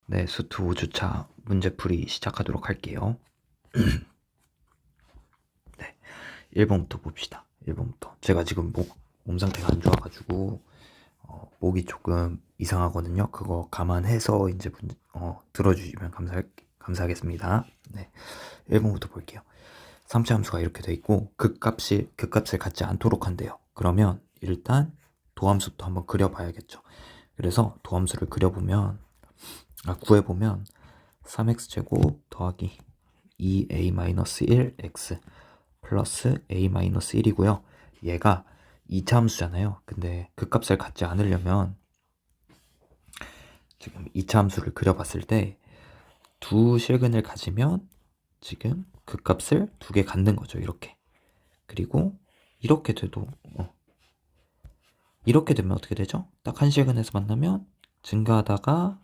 네, 수트 5주차 문제풀이 시작하도록 할게요. 네, 1번부터 봅시다. 1번부터. 제가 지금 몸 상태가 안 좋아가지고 목이 조금 이상하거든요. 그거 감안해서 이제 들어주시면 감사하겠습니다. 네, 1번부터 볼게요. 3차 함수가 이렇게 돼 있고 극값을 갖지 않도록 한대요. 그러면 일단 도함수부터 한번 그려봐야겠죠. 그래서 도함수를 구해보면 3x제곱 더하기 2a-1x 플러스 a-1이고요. 얘가 2차 함수잖아요. 근데 극값을 갖지 않으려면 지금 2차 함수를 그려봤을 때 두 실근을 가지면 지금 극값을 두 개 갖는 거죠. 이렇게. 그리고 이렇게 이렇게 되면 어떻게 되죠? 딱 한 실근에서 만나면 증가하다가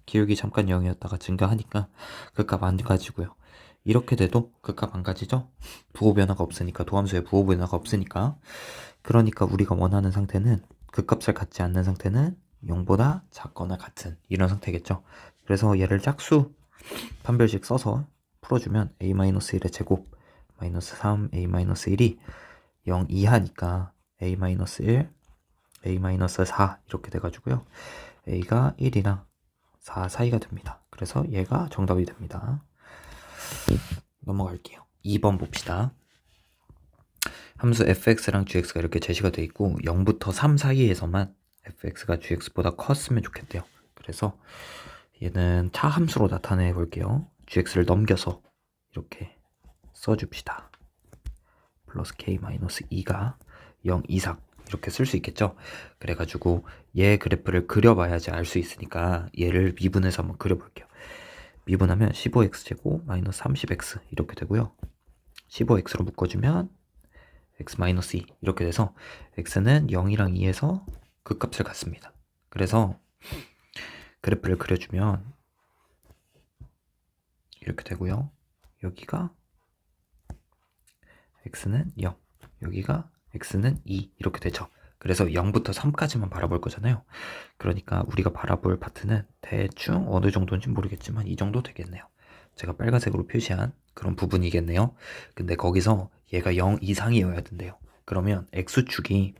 기울기 잠깐 0이었다가 증가하니까 극값 안 가지고요. 이렇게 돼도 극값 안 가지죠? 부호 변화가 없으니까, 도함수에 부호 변화가 없으니까. 그러니까 우리가 원하는 상태는, 극값을 갖지 않는 상태는 0보다 작거나 같은 이런 상태겠죠. 그래서 얘를 짝수 판별식 써서 풀어주면 a-1의 제곱 마이너스 3a-1이 0 이하니까 a-1, a-4 이렇게 돼가지고요. a가 1이랑 4 사이가 됩니다. 그래서 얘가 정답이 됩니다. 넘어갈게요. 2번 봅시다. 함수 fx랑 gx가 이렇게 제시가 되어 있고 0부터 3 사이에서만 fx가 gx보다 컸으면 좋겠대요. 그래서 얘는 차함수로 나타내 볼게요. gx를 넘겨서 이렇게 써줍시다. 플러스 k-2가 0 이상 이렇게 쓸 수 있겠죠. 그래가지고 얘 그래프를 그려봐야지 알 수 있으니까 얘를 미분해서 한번 그려볼게요. 미분하면 15x제곱 마이너스 30x 이렇게 되고요. 15x로 묶어주면 x-2 이렇게 돼서 x는 0이랑 2에서 극값을 갖습니다. 그래서 그래프를 그려주면 이렇게 되고요. 여기가 x는 0, 여기가 x는 2 이렇게 되죠. 그래서 0부터 3까지만 바라볼 거잖아요. 그러니까 우리가 바라볼 파트는 대충 어느 정도인지 모르겠지만 이 정도 되겠네요. 제가 빨간색으로 표시한 그런 부분이겠네요. 근데 거기서 얘가 0 이상이어야 된대요. 그러면 x축이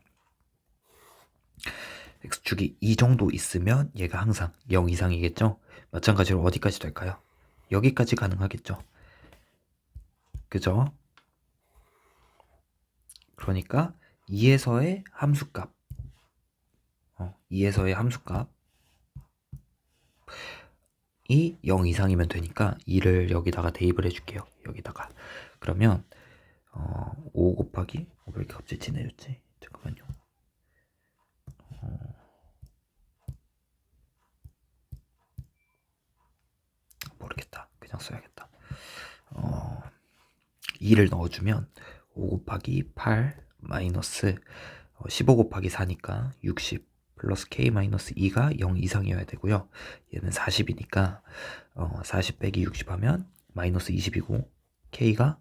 이 정도 있으면 얘가 항상 0 이상이겠죠. 마찬가지로 어디까지 될까요? 여기까지 가능하겠죠. 그죠? 그러니까 2에서의 함수값 2에서의 함수값이 0 이상이면 되니까 2를 여기다가 대입을 해줄게요. 여기다가 그러면 5 곱하기 왜 이렇게 갑자기 진해졌지? 잠깐만요. 모르겠다. 그냥 써야겠다. 2를 넣어주면 5 곱하기 8 마이너스 15 곱하기 4니까 60 플러스 k-2가 0 이상이어야 되고요. 얘는 40이니까 40 빼기 60 하면 마이너스 20이고 k가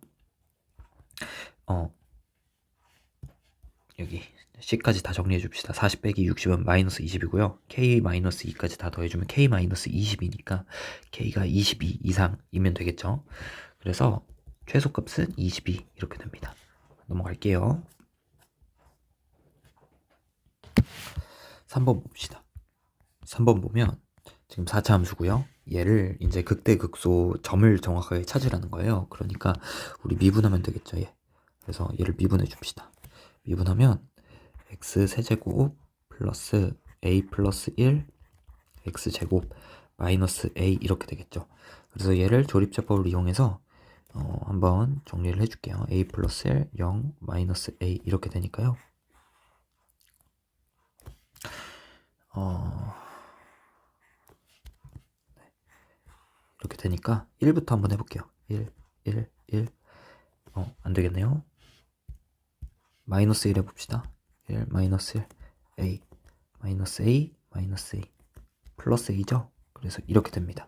여기 c까지 다 정리해 줍시다. 40 빼기 60은 마이너스 20이고요. k-2까지 다 더해주면 k-20이니까 k가 22 이상이면 되겠죠. 그래서 최소값은 22 이렇게 됩니다. 넘어갈게요. 3번 봅시다. 3번 보면 지금 4차 함수고요. 얘를 이제 극대극소 점을 정확하게 찾으라는 거예요. 그러니까 우리 미분하면 되겠죠. 얘. 그래서 얘를 미분해 줍시다. 미분하면 x 세제곱 플러스 a 플러스 1 x제곱 마이너스 a 이렇게 되겠죠. 그래서 얘를 조립제법을 이용해서 한번 정리를 해줄게요. a 플러스 1 0 마이너스 a 이렇게 되니까요. 이렇게 되니까 1부터 한번 해볼게요. 1 안 되겠네요. 마이너스 1 해봅시다. 1 마이너스 1 a 마이너스 a 마이너스 a 플러스 a죠. 그래서 이렇게 됩니다.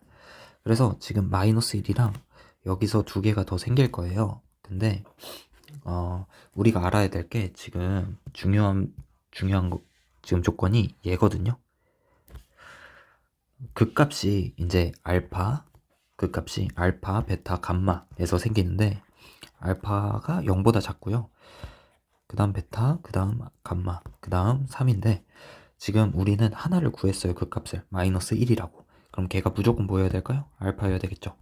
그래서 지금 마이너스 1이랑 여기서 두 개가 더 생길 거예요. 근데 우리가 알아야 될 게 지금 중요한 거, 지금 조건이 얘거든요. 극값이 이제 극값이 알파, 베타, 감마에서 생기는데 알파가 0보다 작고요. 그 다음 베타, 그 다음 감마, 그 다음 3인데 지금 우리는 하나를 구했어요. 극값을 마이너스 1이라고. 그럼 걔가 무조건 뭐여야 될까요? 알파여야 되겠죠.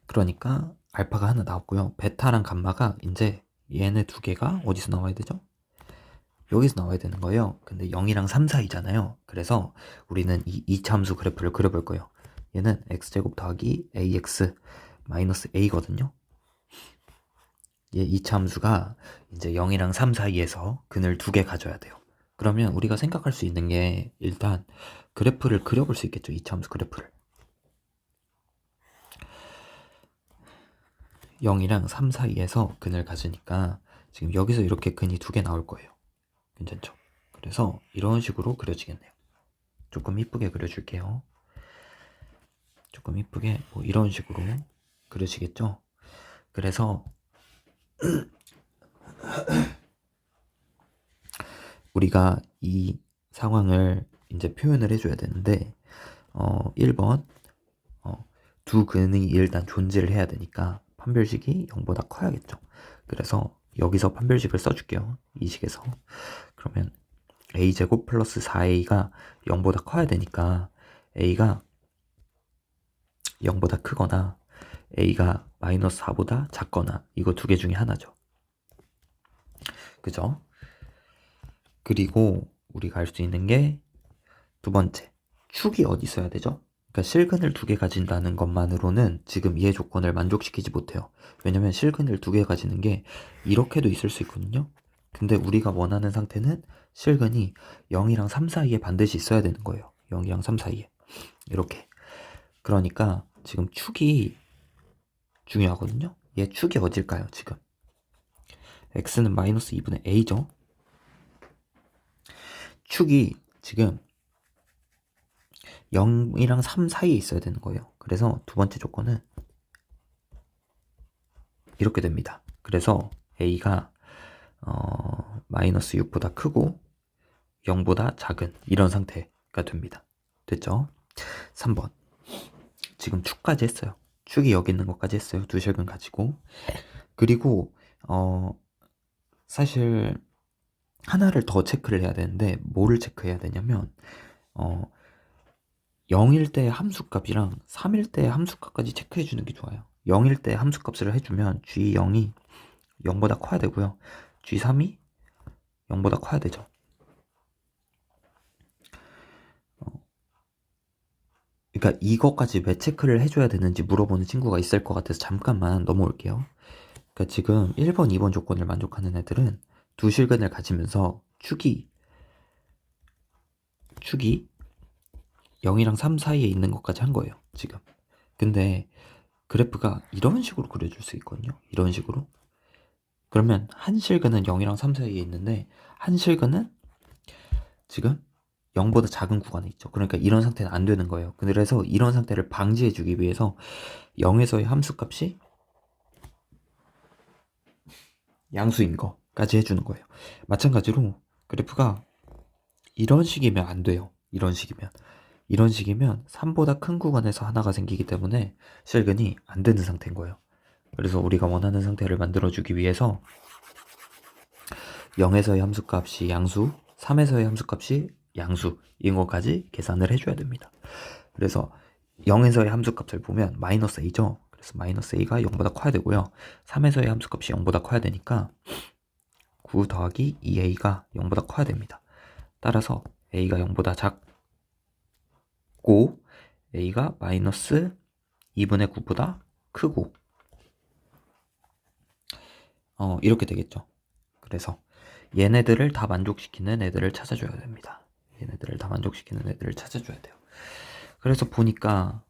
그러니까 알파가 하나 나왔고요. 베타랑 감마가 이제 얘네 두 개가 어디서 나와야 되죠? 여기서 나와야 되는 거예요. 근데 0이랑 3 사이잖아요. 그래서 우리는 이 이차함수 그래프를 그려볼 거예요. 얘는 x제곱 더하기 ax 마이너스 a거든요. 얘 이차함수가 이제 0이랑 3 사이에서 근을 두 개 가져야 돼요. 그러면 우리가 생각할 수 있는 게 일단 그래프를 그려볼 수 있겠죠. 이차함수 그래프를. 0이랑 3 사이에서 근을 가지니까 지금 여기서 이렇게 근이 두 개 나올 거예요. 괜찮죠? 그래서 이런 식으로 그려지겠네요. 조금 이쁘게 그려줄게요. 조금 이쁘게 뭐 이런 식으로 그려지겠죠? 그래서 우리가 이 상황을 이제 표현을 해줘야 되는데 1번 두 근이 일단 존재를 해야 되니까 판별식이 0보다 커야겠죠. 그래서 여기서 판별식을 써줄게요. 이 식에서. 그러면 a제곱 플러스 4a가 0보다 커야 되니까 a가 0보다 크거나 a가 마이너스 4보다 작거나 이거 두 개 중에 하나죠. 그죠? 그리고 우리가 알 수 있는 게 두 번째, 축이 어디 있어야 되죠? 그러니까 실근을 두 개 가진다는 것만으로는 지금 이해 조건을 만족시키지 못해요. 왜냐면 실근을 두 개 가지는 게 이렇게도 있을 수 있거든요. 근데 우리가 원하는 상태는 실근이 0이랑 3 사이에 반드시 있어야 되는 거예요. 0이랑 3 사이에. 이렇게. 그러니까 지금 축이 중요하거든요. 얘 축이 어딜까요, 지금? x는 마이너스 2분의 a죠. 축이 지금 0이랑 3 사이에 있어야 되는 거예요. 그래서 두 번째 조건은 이렇게 됩니다. 그래서 a가 마이너스 6보다 크고 0보다 작은 이런 상태가 됩니다. 됐죠? 3번 지금 축까지 했어요. 축이 여기 있는 것까지 했어요. 두 실근 가지고. 그리고 사실 하나를 더 체크를 해야 되는데 뭐를 체크해야 되냐면 0일 때 함수값이랑 3일 때 함수값까지 체크해 주는 게 좋아요. 0일 때 함수값을 해주면 G0이 0보다 커야 되고요. G3이 0보다 커야 되죠. 그러니까 이거까지 왜 체크를 해줘야 되는지 물어보는 친구가 있을 것 같아서 잠깐만 넘어올게요. 그러니까 지금 1번, 2번 조건을 만족하는 애들은 두 실근을 가지면서 축이 0이랑 3 사이에 있는 것까지 한 거예요. 지금. 근데 그래프가 이런 식으로 그려줄 수 있거든요. 이런 식으로. 그러면 한 실근은 0이랑 3 사이에 있는데 한 실근은 지금 0보다 작은 구간에 있죠. 그러니까 이런 상태는 안 되는 거예요. 그래서 이런 상태를 방지해 주기 위해서 0에서의 함수값이 양수인 거까지 해주는 거예요. 마찬가지로 그래프가 이런 식이면 안 돼요. 이런 식이면 3보다 큰 구간에서 하나가 생기기 때문에 실근이 안 되는 상태인 거예요. 그래서 우리가 원하는 상태를 만들어주기 위해서 0에서의 함수값이 양수, 3에서의 함수값이 양수인 것까지 계산을 해줘야 됩니다. 그래서 0에서의 함수값을 보면 마이너스 a죠. 그래서 마이너스 a가 0보다 커야 되고요. 3에서의 함수값이 0보다 커야 되니까 9 더하기 2a가 0보다 커야 됩니다. 따라서 a가 0보다 작고 a가 마이너스 2분의 9보다 크고 이렇게 되겠죠. 그래서 얘네들을 다 만족시키는 애들을 찾아줘야 됩니다. 얘네들을 다 만족시키는 애들을 찾아줘야 돼요. 그래서 보니까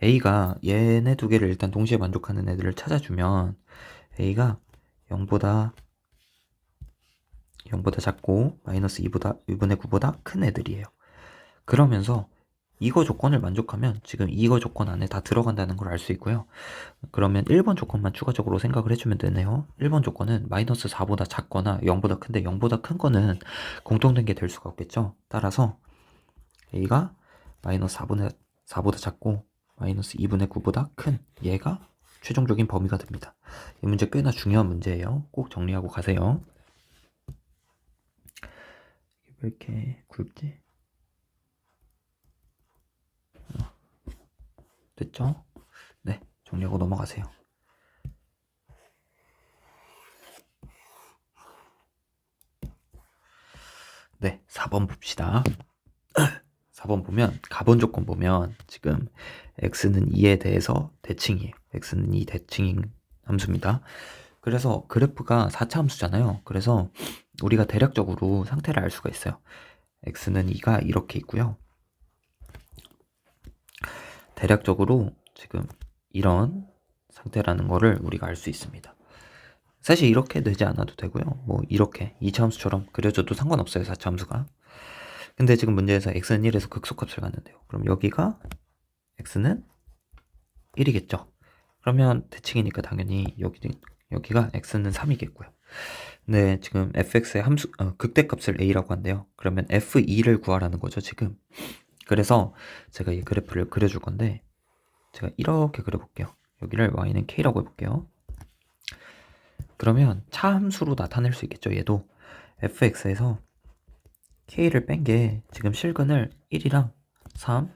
A가 얘네 두 개를 일단 동시에 만족하는 애들을 찾아주면 A가 0보다 작고 마이너스 2분의 9보다 큰 애들이에요. 그러면서 이거 조건을 만족하면 지금 이거 조건 안에 다 들어간다는 걸 알 수 있고요. 그러면 1번 조건만 추가적으로 생각을 해주면 되네요. 1번 조건은 마이너스 4보다 작거나 0보다 큰데 0보다 큰 거는 공통된 게 될 수가 없겠죠. 따라서 A가 마이너스 4보다 작고 마이너스 2분의 9보다 큰 얘가 최종적인 범위가 됩니다. 이 문제 꽤나 중요한 문제예요. 꼭 정리하고 가세요. 왜 이렇게 굵지? 됐죠? 네, 정리하고 넘어가세요. 네, 4번 봅시다. 4번 보면 가본 조건 보면 지금 x는 2에 대해서 대칭이에요. x는 2 대칭인 함수입니다. 그래서 그래프가 4차 함수잖아요. 그래서 우리가 대략적으로 상태를 알 수가 있어요. x는 2가 이렇게 있고요. 대략적으로 지금 이런 상태라는 거를 우리가 알 수 있습니다. 사실 이렇게 되지 않아도 되고요. 뭐 이렇게 2차 함수처럼 그려줘도 상관없어요. 4차 함수가. 근데 지금 문제에서 x는 1에서 극소값을 갖는데요. 그럼 여기가 x는 1이겠죠. 그러면 대칭이니까 당연히 여기가 x는 3이겠고요. 네, 지금 fx의 극대값을 a라고 한대요. 그러면 f2를 구하라는 거죠, 지금. 그래서 제가 이 그래프를 그려줄 건데 제가 이렇게 그려볼게요. 여기를 y는 k라고 해볼게요. 그러면 차함수로 나타낼 수 있겠죠, 얘도. fx에서 k를 뺀 게 지금 실근을 1이랑 3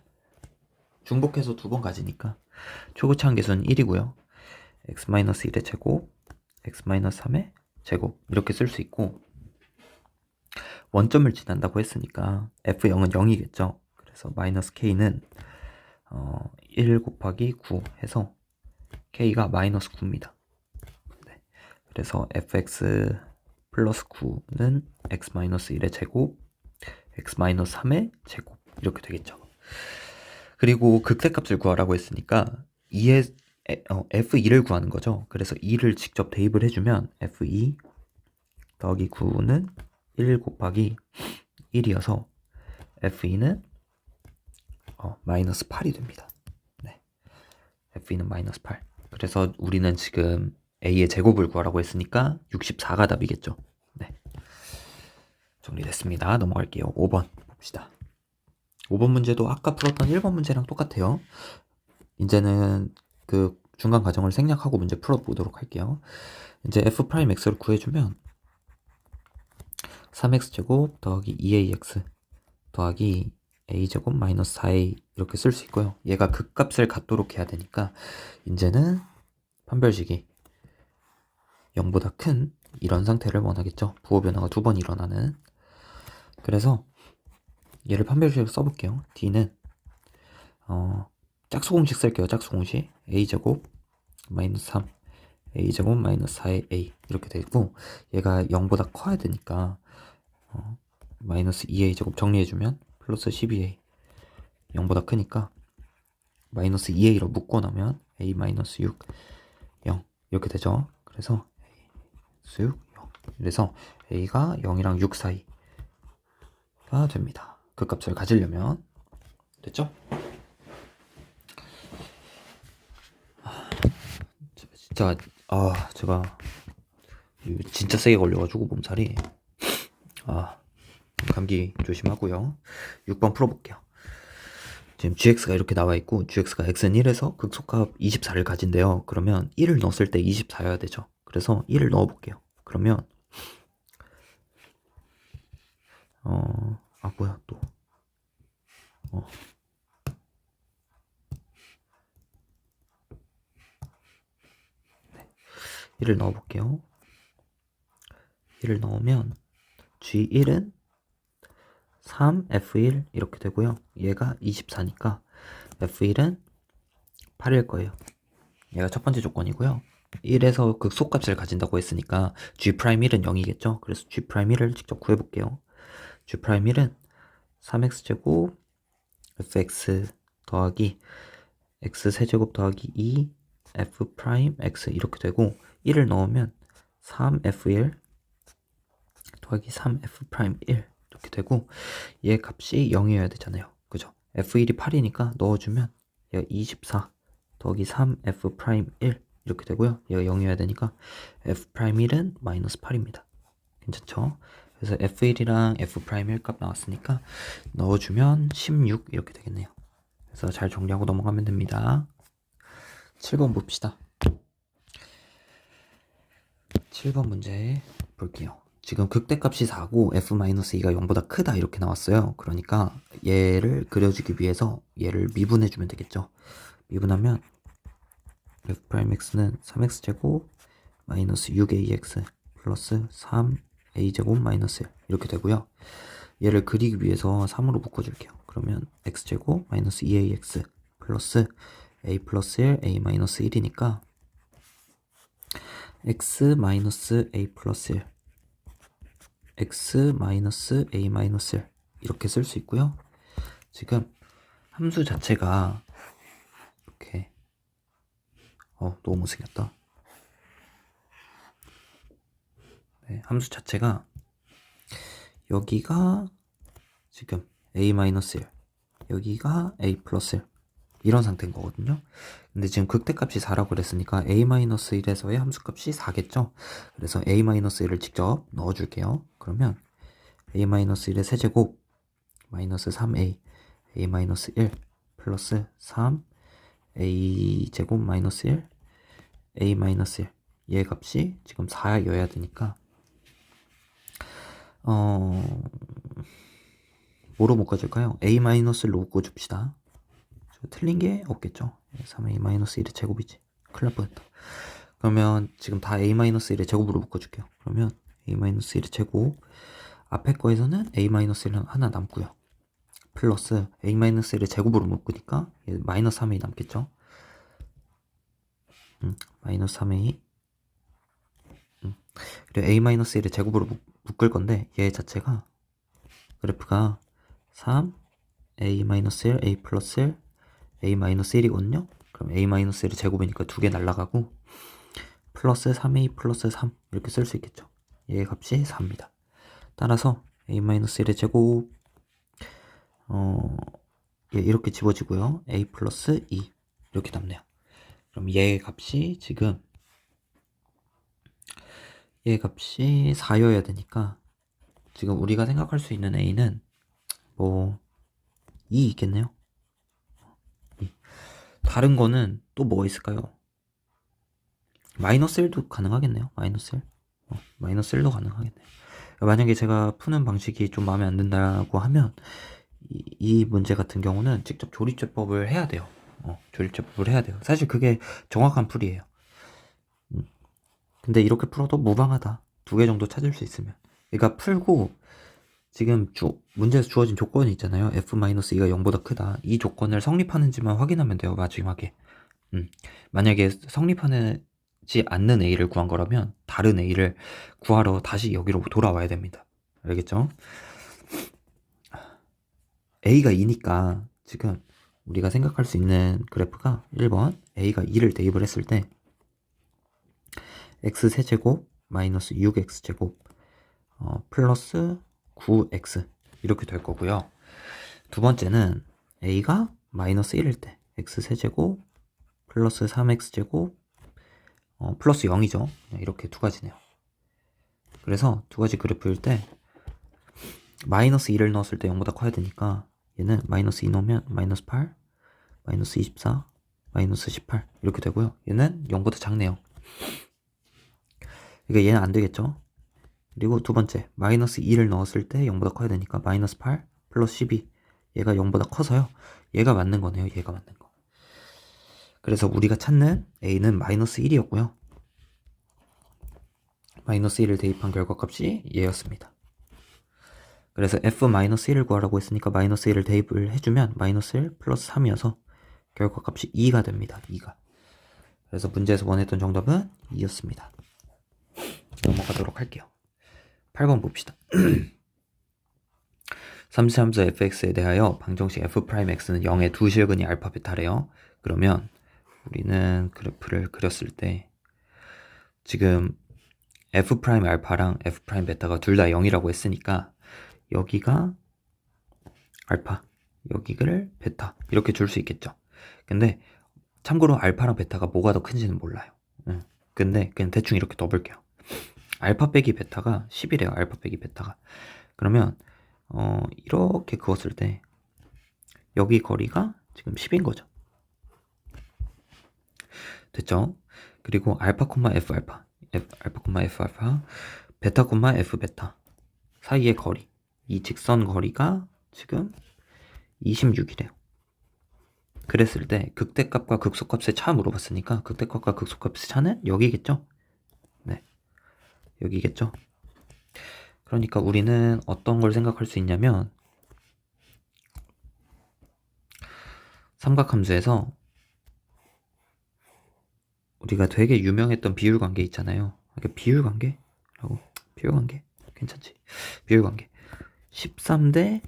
중복해서 2번 가지니까 초고차항 계수는 1이고요. x-1의 제곱, x-3의 제곱 이렇게 쓸 수 있고 원점을 지난다고 했으니까 f0은 0이겠죠. 그래서 마이너스 k는 1 곱하기 9 해서 k가 마이너스 9입니다. 네. 그래서 fx 플러스 9는 x-1의 제곱, x-3의 제곱 이렇게 되겠죠. 그리고 극대값을 구하라고 했으니까 f2를 구하는 거죠. 그래서 2를 직접 대입을 해주면 f2 더하기 9는 1 곱하기 1이어서 f2는 마이너스 8이 됩니다. 네. f2는 마이너스 8. 그래서 우리는 지금 a의 제곱을 구하라고 했으니까 64가 답이겠죠. 네. 정리됐습니다. 넘어갈게요. 5번 봅시다. 5번 문제도 아까 풀었던 1번 문제랑 똑같아요. 이제는 그 중간 과정을 생략하고 문제 풀어보도록 할게요. 이제 f'x를 구해주면 3x제곱 더하기 2ax 더하기 a제곱 마이너스 4a 이렇게 쓸 수 있고요. 얘가 극값을 갖도록 해야 되니까 이제는 판별식이 0보다 큰 이런 상태를 원하겠죠. 부호 변화가 2번 일어나는. 그래서 얘를 판별식으로 써볼게요. d는 짝수공식 쓸게요. 짝수공식 a제곱 마이너스 3 a제곱 마이너스 4의 a 이렇게 되고 얘가 0보다 커야 되니까 마이너스 2a제곱 정리해주면 플러스 12a 0보다 크니까 마이너스 2a로 묶어놓으면 a 마이너스 6 0 이렇게 되죠. 그래서 a 6 0 그래서 a가 0이랑 6 사이가 됩니다. 그 값을 가지려면 됐죠? 진짜 제가 진짜 세게 걸려가지고 몸살이 감기 조심하고요. 6번 풀어볼게요. 지금 gx가 이렇게 나와 있고 gx가 x는 1에서 극소값 24를 가진대요. 그러면 1을 넣었을 때 24여야 되죠. 그래서 1을 넣어볼게요. 그러면 뭐야 또 1을 넣어볼게요. 1을 넣으면 G1은 3, F1 이렇게 되고요. 얘가 24니까 F1은 8일 거예요. 얘가 첫 번째 조건이고요. 1에서 극소값을 가진다고 했으니까 G'1은 0이겠죠. 그래서 G'1을 직접 구해볼게요. G'1은 3x제곱 fx 더하기 x세제곱 더하기 2 f'x 이렇게 되고 1을 넣으면 3f1 더하기 3f'1 이렇게 되고 얘 값이 0이어야 되잖아요. 그죠? F1이 8이니까 넣어주면 얘가 24 더하기 3 F 프라임 1 이렇게 되고요. 얘가 0이어야 되니까 F 프라임 1은 마이너스 8입니다. 괜찮죠? 그래서 F1이랑 F 프라임 1 값 나왔으니까 넣어주면 16 이렇게 되겠네요. 그래서 잘 정리하고 넘어가면 됩니다. 7번 봅시다. 7번 문제 볼게요. 지금 극대값이 4고 f-2가 0보다 크다 이렇게 나왔어요. 그러니까 얘를 그려주기 위해서 얘를 미분해주면 되겠죠. 미분하면 f'x는 3x제곱 마이너스 6ax 플러스 3a제곱 마이너스 1 이렇게 되고요. 얘를 그리기 위해서 3으로 묶어줄게요. 그러면 x제곱 마이너스 2ax 플러스 a 플러스 1 a 마이너스 1이니까 x 마이너스 a 플러스 1 x 마이너스 a 마이너스 1 이렇게 쓸 수 있고요. 지금 함수 자체가 이렇게 너무 못생겼다. 네, 함수 자체가 여기가 지금 a 마이너스 1 여기가 a 플러스 1 이런 상태인 거거든요. 근데 지금 극대값이 4라고 그랬으니까 a-1에서의 함수값이 4겠죠. 그래서 a-1을 직접 넣어줄게요. 그러면 a-1의 세제곱 마이너스 3a a-1 플러스 3 a제곱 마이너스 1 a-1 얘 값이 지금 4여야 되니까 뭐로 묶어줄까요? a-를 묶어줍시다. 틀린 게 없겠죠. 3a-1의 제곱이지. 큰일 날 뻔했다. 그러면 지금 다 a-1의 제곱으로 묶어줄게요. 그러면 a-1의 제곱 앞에 거에서는 a-1은 하나 남고요. 플러스 a-1의 제곱으로 묶으니까 마이너스 3a 남겠죠. 마이너스 3a 그리고 a-1의 제곱으로 묶을 건데 얘 자체가 그래프가 3 a-1 a 플러스 1 a-1이거든요. 그럼 a-1의 제곱이니까 두 개 날라가고 플러스 3a 플러스 3 이렇게 쓸 수 있겠죠. 얘 값이 4입니다. 따라서 a-1의 제곱 얘 이렇게 집어지고요. a 플러스 2 이렇게 남네요. 그럼 얘 값이 지금 얘 값이 4여야 되니까 지금 우리가 생각할 수 있는 a는 뭐 2 있겠네요. 다른 거는 또 뭐가 있을까요? 마이너스 1도 가능하겠네요. 마이너스 1. 마이너스 1도 가능하겠네요. 만약에 제가 푸는 방식이 좀 마음에 안 든다고 하면 이 문제 같은 경우는 직접 조립제법을 해야 돼요. 조립제법을 해야 돼요. 사실 그게 정확한 풀이에요. 근데 이렇게 풀어도 무방하다. 2개 정도 찾을 수 있으면. 그러니까 풀고 지금 문제에서 주어진 조건이 있잖아요. f-2가 0보다 크다. 이 조건을 성립하는지만 확인하면 돼요. 마지막에. 만약에 성립하지 않는 a를 구한 거라면 다른 a를 구하러 다시 여기로 돌아와야 됩니다. 알겠죠? a가 2니까 지금 우리가 생각할 수 있는 그래프가 1번 a가 2를 대입을 했을 때 x세제곱 마이너스 6x제곱 플러스 9x 이렇게 될 거고요. 두 번째는 a가 마이너스 1일 때 x세제곱 플러스 3x제곱 플러스 0이죠. 이렇게 두 가지네요. 그래서 두 가지 그래프일 때 마이너스 2를 넣었을 때 0보다 커야 되니까 얘는 마이너스 2 넣으면 마이너스 8, 마이너스 24, 마이너스 18 이렇게 되고요. 얘는 0보다 작네요. 그러니까 얘는 안 되겠죠. 그리고 두 번째 마이너스 2를 넣었을 때 0보다 커야 되니까 마이너스 8 플러스 12 얘가 0보다 커서요. 얘가 맞는 거네요. 얘가 맞는 거. 그래서 우리가 찾는 a는 마이너스 1이었고요. 마이너스 1을 대입한 결과값이 얘였습니다. 그래서 f-1을 구하라고 했으니까 마이너스 1을 대입을 해주면 마이너스 1 플러스 3이어서 결과값이 2가 됩니다. 2가. 그래서 문제에서 원했던 정답은 2였습니다. 넘어가도록 할게요. 8번 봅시다. 삼수함수 fx에 대하여 방정식 f'x는 0의 두 실근이 알파 베타래요. 그러면 우리는 그래프를 그렸을 때 지금 f' 알파랑 f' 베타가 둘 다 0이라고 했으니까 여기가 알파 여기를 베타 이렇게 줄 수 있겠죠. 근데 참고로 알파랑 베타가 뭐가 더 큰지는 몰라요. 근데 그냥 대충 이렇게 넣어볼게요. 알파 빼기 베타가 10이래요. 알파 빼기 베타가. 그러면 이렇게 그었을 때 여기 거리가 지금 10인 거죠. 됐죠? 그리고 알파, F 알파, 알파, F 알파, 베타, F 베타 사이의 거리, 이 직선 거리가 지금 26이래요. 그랬을 때 극대값과 극소값의 차 물어봤으니까 극대값과 극소값의 차는 여기겠죠? 네, 여기겠죠? 그러니까 우리는 어떤 걸 생각할 수 있냐면 삼각함수에서 우리가 되게 유명했던 비율관계 있잖아요. 이게 비율관계라고? 비율관계? 괜찮지? 비율관계 13대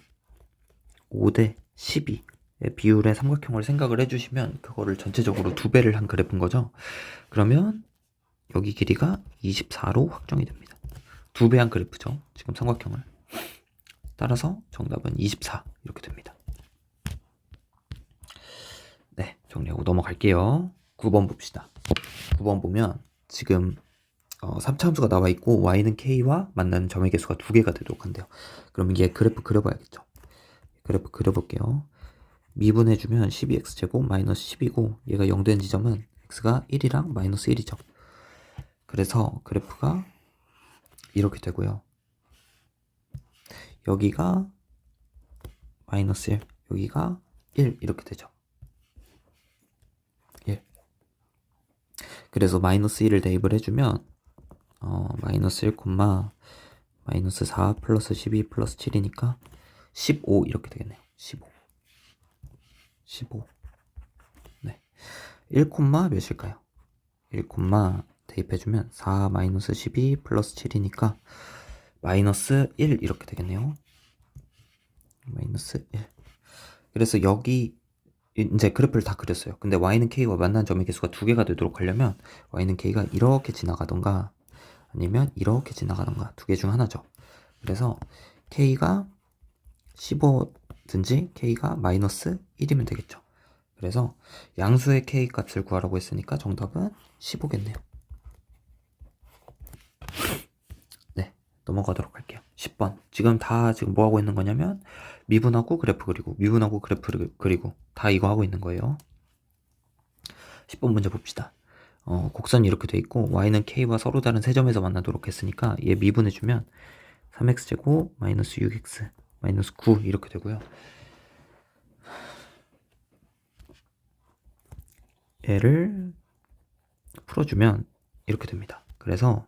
5대 12의 비율의 삼각형을 생각을 해주시면 그거를 전체적으로 2배를 한 그래프인 거죠. 그러면 여기 길이가 24로 확정이 됩니다. 2배 한 그래프죠. 지금 삼각형을. 따라서 정답은 24 이렇게 됩니다. 네, 정리하고 넘어갈게요. 9번 봅시다. 9번 보면 지금 3차 함수가 나와 있고 y는 k와 만나는 점의 개수가 2개가 되도록 한대요. 그럼 얘 그래프 그려봐야겠죠. 그래프 그려볼게요. 미분해주면 12x제곱 마이너스 10이고 얘가 0 된 지점은 x가 1이랑 마이너스 1이죠. 그래서 그래프가 이렇게 되고요. 여기가 마이너스 1, 여기가 1 이렇게 되죠. 1. 그래서 마이너스 1을 대입을 해주면 마이너스 1, 마이너스 4 플러스 12 플러스 7이니까 15 이렇게 되겠네요. 15. 네. 1, 몇일까요? 1, 대입해주면 4 마이너스 12 플러스 7이니까 마이너스 1 이렇게 되겠네요. 마이너스 1. 그래서 여기 이제 그래프를 다 그렸어요. 근데 y는 k와 만난 점의 개수가 2개가 되도록 하려면 y는 k가 이렇게 지나가던가 아니면 이렇게 지나가던가 2개 중 하나죠. 그래서 k가 15든지 k가 마이너스 1이면 되겠죠. 그래서 양수의 k 값을 구하라고 했으니까 정답은 15겠네요. 네, 넘어가도록 할게요. 10번. 지금 뭐 하고 있는 거냐면 미분하고 그래프 그리고 미분하고 그래프 그리고 다 이거 하고 있는 거예요. 10번 문제 봅시다. 곡선이 이렇게 돼 있고 y는 k와 서로 다른 세 점에서 만나도록 했으니까 얘 미분해주면 3x제곱 마이너스 6x 마이너스 9 이렇게 되고요. 얘를 풀어주면 이렇게 됩니다. 그래서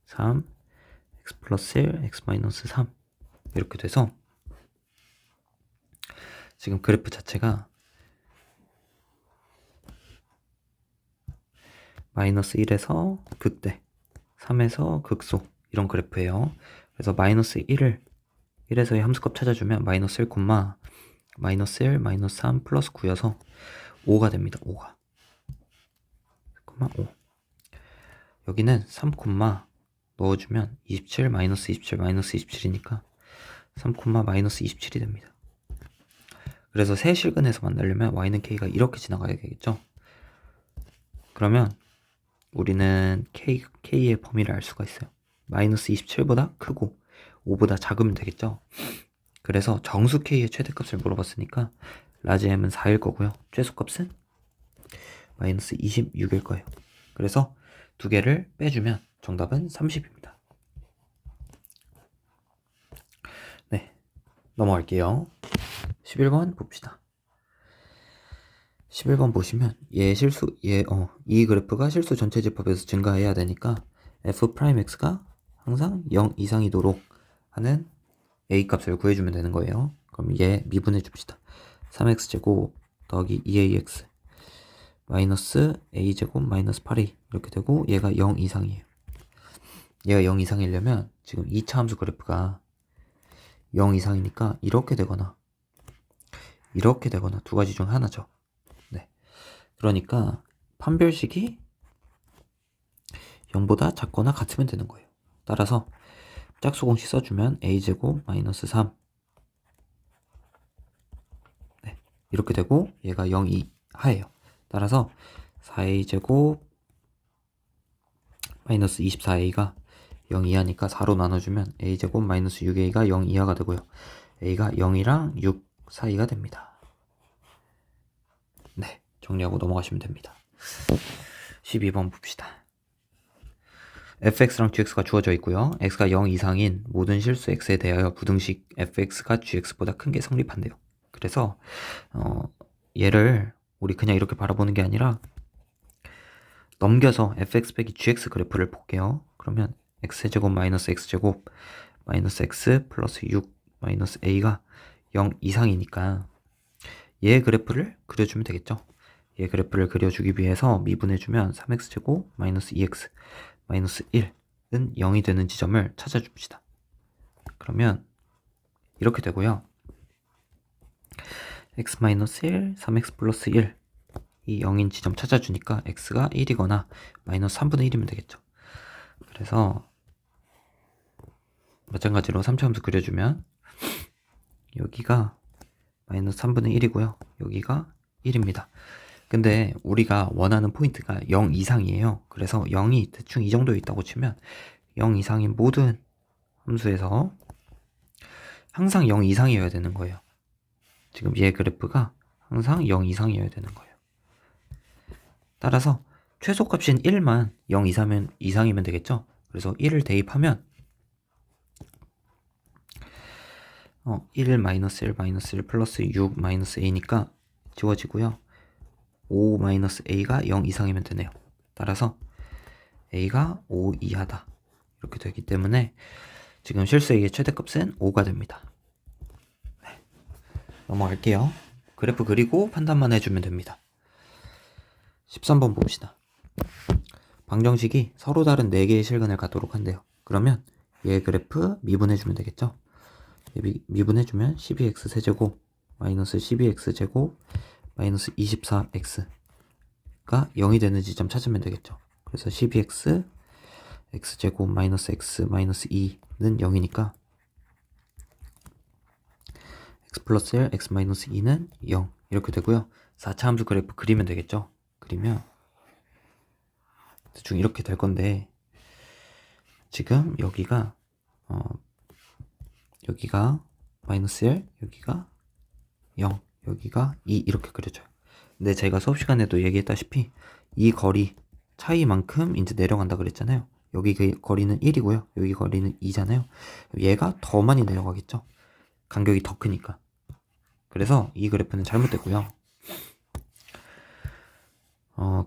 3 x 플러스 1 x 마이너스 3 이렇게 돼서 지금 그래프 자체가 마이너스 1에서 극대 3에서 극소 이런 그래프예요. 그래서 마이너스 1에서의 함수값 찾아주면 마이너스 1, 마이너스 1, 마이너스 3 플러스 9여서 5가 됩니다. 5가 5. 여기는 3, 넣어주면 27, 마이너스 27, 마이너스 27이니까 3, 마이너스 27이 됩니다. 그래서 세 실근에서 만나려면 y는 k가 이렇게 지나가야 되겠죠. 그러면 우리는 k의 범위를 알 수가 있어요. 마이너스 27보다 크고 5보다 작으면 되겠죠. 그래서 정수 k의 최대값을 물어봤으니까 라지 m은 4일 거고요. 최소값은 마이너스 26일 거예요. 그래서 2개를 빼주면 정답은 30입니다. 네, 넘어갈게요. 11번 봅시다. 11번 보시면 이 그래프가 실수 전체 집합에서 증가해야 되니까 f'x가 항상 0 이상이도록 하는 a 값을 구해주면 되는 거예요. 그럼 얘 미분해 줍시다. 3x제곱 더하기 2ax 마이너스 a제곱 마이너스 8이 이렇게 되고 얘가 0 이상이에요. 얘가 0 이상이려면 지금 2차 함수 그래프가 0 이상이니까 이렇게 되거나 두 가지 중 하나죠. 네. 그러니까 판별식이 0보다 작거나 같으면 되는 거예요. 따라서 짝수 공식 써주면 a제곱 마이너스 3 이렇게 되고 얘가 0 이하예요. 따라서 4a제곱 마이너스 24a가 0 이하니까 4로 나눠주면 a제곱 마이너스 6a가 0 이하가 되고요. a가 0이랑 6 사이가 됩니다. 네, 정리하고 넘어가시면 됩니다. 12번 봅시다. fx랑 gx가 주어져 있고요. x가 0 이상인 모든 실수 x에 대하여 부등식 fx가 gx보다 큰 게 성립한대요. 그래서 얘를 우리 그냥 이렇게 바라보는 게 아니라 넘겨서 fx 빼기 gx 그래프를 볼게요. 그러면 x제곱 마이너스 x제곱 마이너스 x 플러스 6 마이너스 a가 0 이상이니까 얘 그래프를 그려주면 되겠죠. 얘 그래프를 그려주기 위해서 미분해주면 3x제곱 마이너스 2x 마이너스 1은 0이 되는 지점을 찾아줍시다. 그러면 이렇게 되고요. x 마이너스 1, 3x 플러스 1 이 0인 지점 찾아주니까 x가 1이거나 마이너스 3분의 1이면 되겠죠. 그래서 마찬가지로 3차함수 그려주면 여기가 마이너스 3분의 1이고요. 여기가 1입니다. 근데 우리가 원하는 포인트가 0 이상이에요. 그래서 0이 대충 이 정도에 있다고 치면 0 이상인 모든 함수에서 항상 0 이상이어야 되는 거예요. 지금 얘 그래프가 항상 0 이상이어야 되는 거예요. 따라서 최소값인 1만 0 이상이면 되겠죠. 그래서 1을 대입하면 1 마이너스 1 마이너스 1 플러스 6 마이너스 a니까 지워지고요. 5 마이너스 a가 0 이상이면 되네요. 따라서 a가 5 이하다. 이렇게 되기 때문에 지금 실수 a의 최대값은 5가 됩니다. 네. 넘어갈게요. 그래프 그리고 판단만 해주면 됩니다. 13번 봅시다. 방정식이 서로 다른 4개의 실근을 갖도록 한대요. 그러면 얘 그래프 미분해주면 되겠죠. 미분해주면 12x 세제곱 마이너스 12x 제곱 마이너스 24x가 0이 되는 지점 찾으면 되겠죠. 그래서 12x x제곱 마이너스 x 마이너스 2는 0이니까 x 플러스 1 x 마이너스 2는 0 이렇게 되고요. 4차 함수 그래프 그리면 되겠죠. 그리면 대충 이렇게 될 건데 지금 여기가 마이너스 1 여기가 0 여기가 2 이렇게 그려져요. 근데 제가 수업 시간에도 얘기했다시피 이 거리 차이만큼 이제 내려간다 그랬잖아요. 여기 그 거리는 1이고요. 여기 거리는 2잖아요. 얘가 더 많이 내려가겠죠. 간격이 더 크니까. 그래서 이 그래프는 잘못됐고요.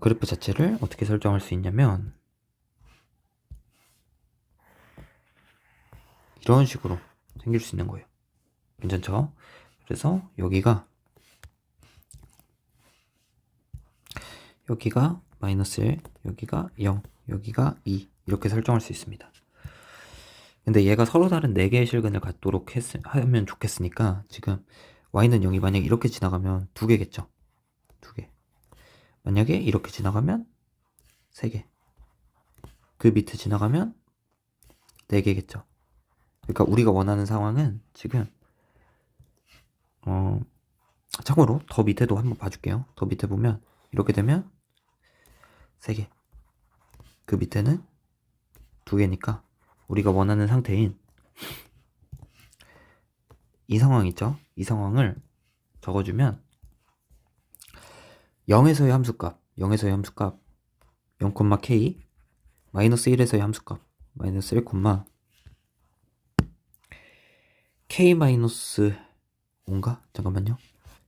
그래프 자체를 어떻게 설정할 수 있냐면 이런 식으로 생길 수 있는 거예요. 괜찮죠? 그래서 여기가 마이너스 1, 여기가 0, 여기가 2 이렇게 설정할 수 있습니다. 근데 얘가 서로 다른 4개의 실근을 갖도록 하면 좋겠으니까 지금 y는 0이 만약에 이렇게 지나가면 2개겠죠. 2개. 만약에 이렇게 지나가면 3개. 그 밑에 지나가면 4개겠죠. 그러니까 우리가 원하는 상황은 지금 참고로 더 밑에도 한번 봐줄게요. 더 밑에 보면 이렇게 되면 3개. 그 밑에는 2개니까 우리가 원하는 상태인 이 상황 있죠? 이 상황을 적어주면 0에서의 함수값 0, k 마이너스 1에서의 함수값 마이너스 1, k 마이너스 5인가? 잠깐만요.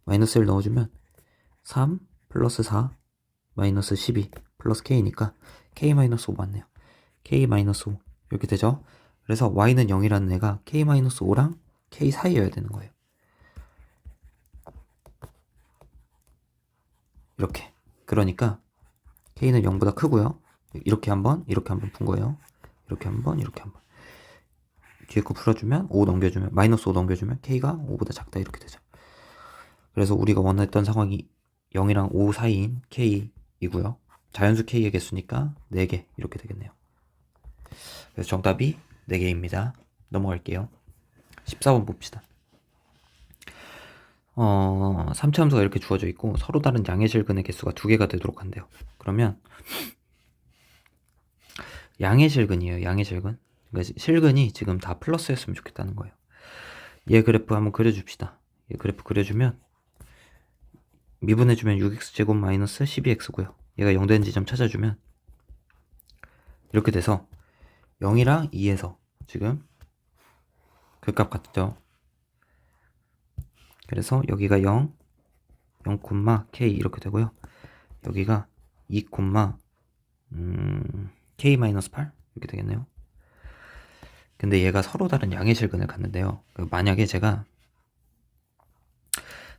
마이너스 1 넣어주면 3 플러스 4 마이너스 12 플러스 k니까 k 마이너스 5 맞네요. k 마이너스 5 이렇게 되죠. 그래서 y는 0이라는 애가 k 마이너스 5랑 k 사이여야 되는 거예요. 이렇게. 그러니까 k는 0보다 크고요. 이렇게 한번 푼 거예요. 이렇게 한번 뒤에 거 풀어주면 5 넘겨주면 마이너스 5 넘겨주면 k가 5보다 작다 이렇게 되죠. 그래서 우리가 원했던 상황이 0이랑 5 사이인 k이고요. 자연수 k의 개수니까 4개 이렇게 되겠네요. 그래서 정답이 4개입니다. 넘어갈게요. 14번 봅시다. 3차 함수가 이렇게 주어져 있고 서로 다른 양의 실근의 개수가 2개가 되도록 한대요. 그러면 양의 실근이에요. 양의 실근. 그러니까 실근이 지금 다 플러스였으면 좋겠다는 거예요. 얘 그래프 한번 그려줍시다. 얘 그래프 그려주면 미분해주면 6x제곱 마이너스 12x고요. 얘가 0 되는 지점 찾아주면 이렇게 돼서 0이랑 2에서 지금 그 값 같죠? 그래서 여기가 0, 0, k 이렇게 되고요. 여기가 2, k-8 이렇게 되겠네요. 근데 얘가 서로 다른 양의 실근을 갖는데요. 만약에 제가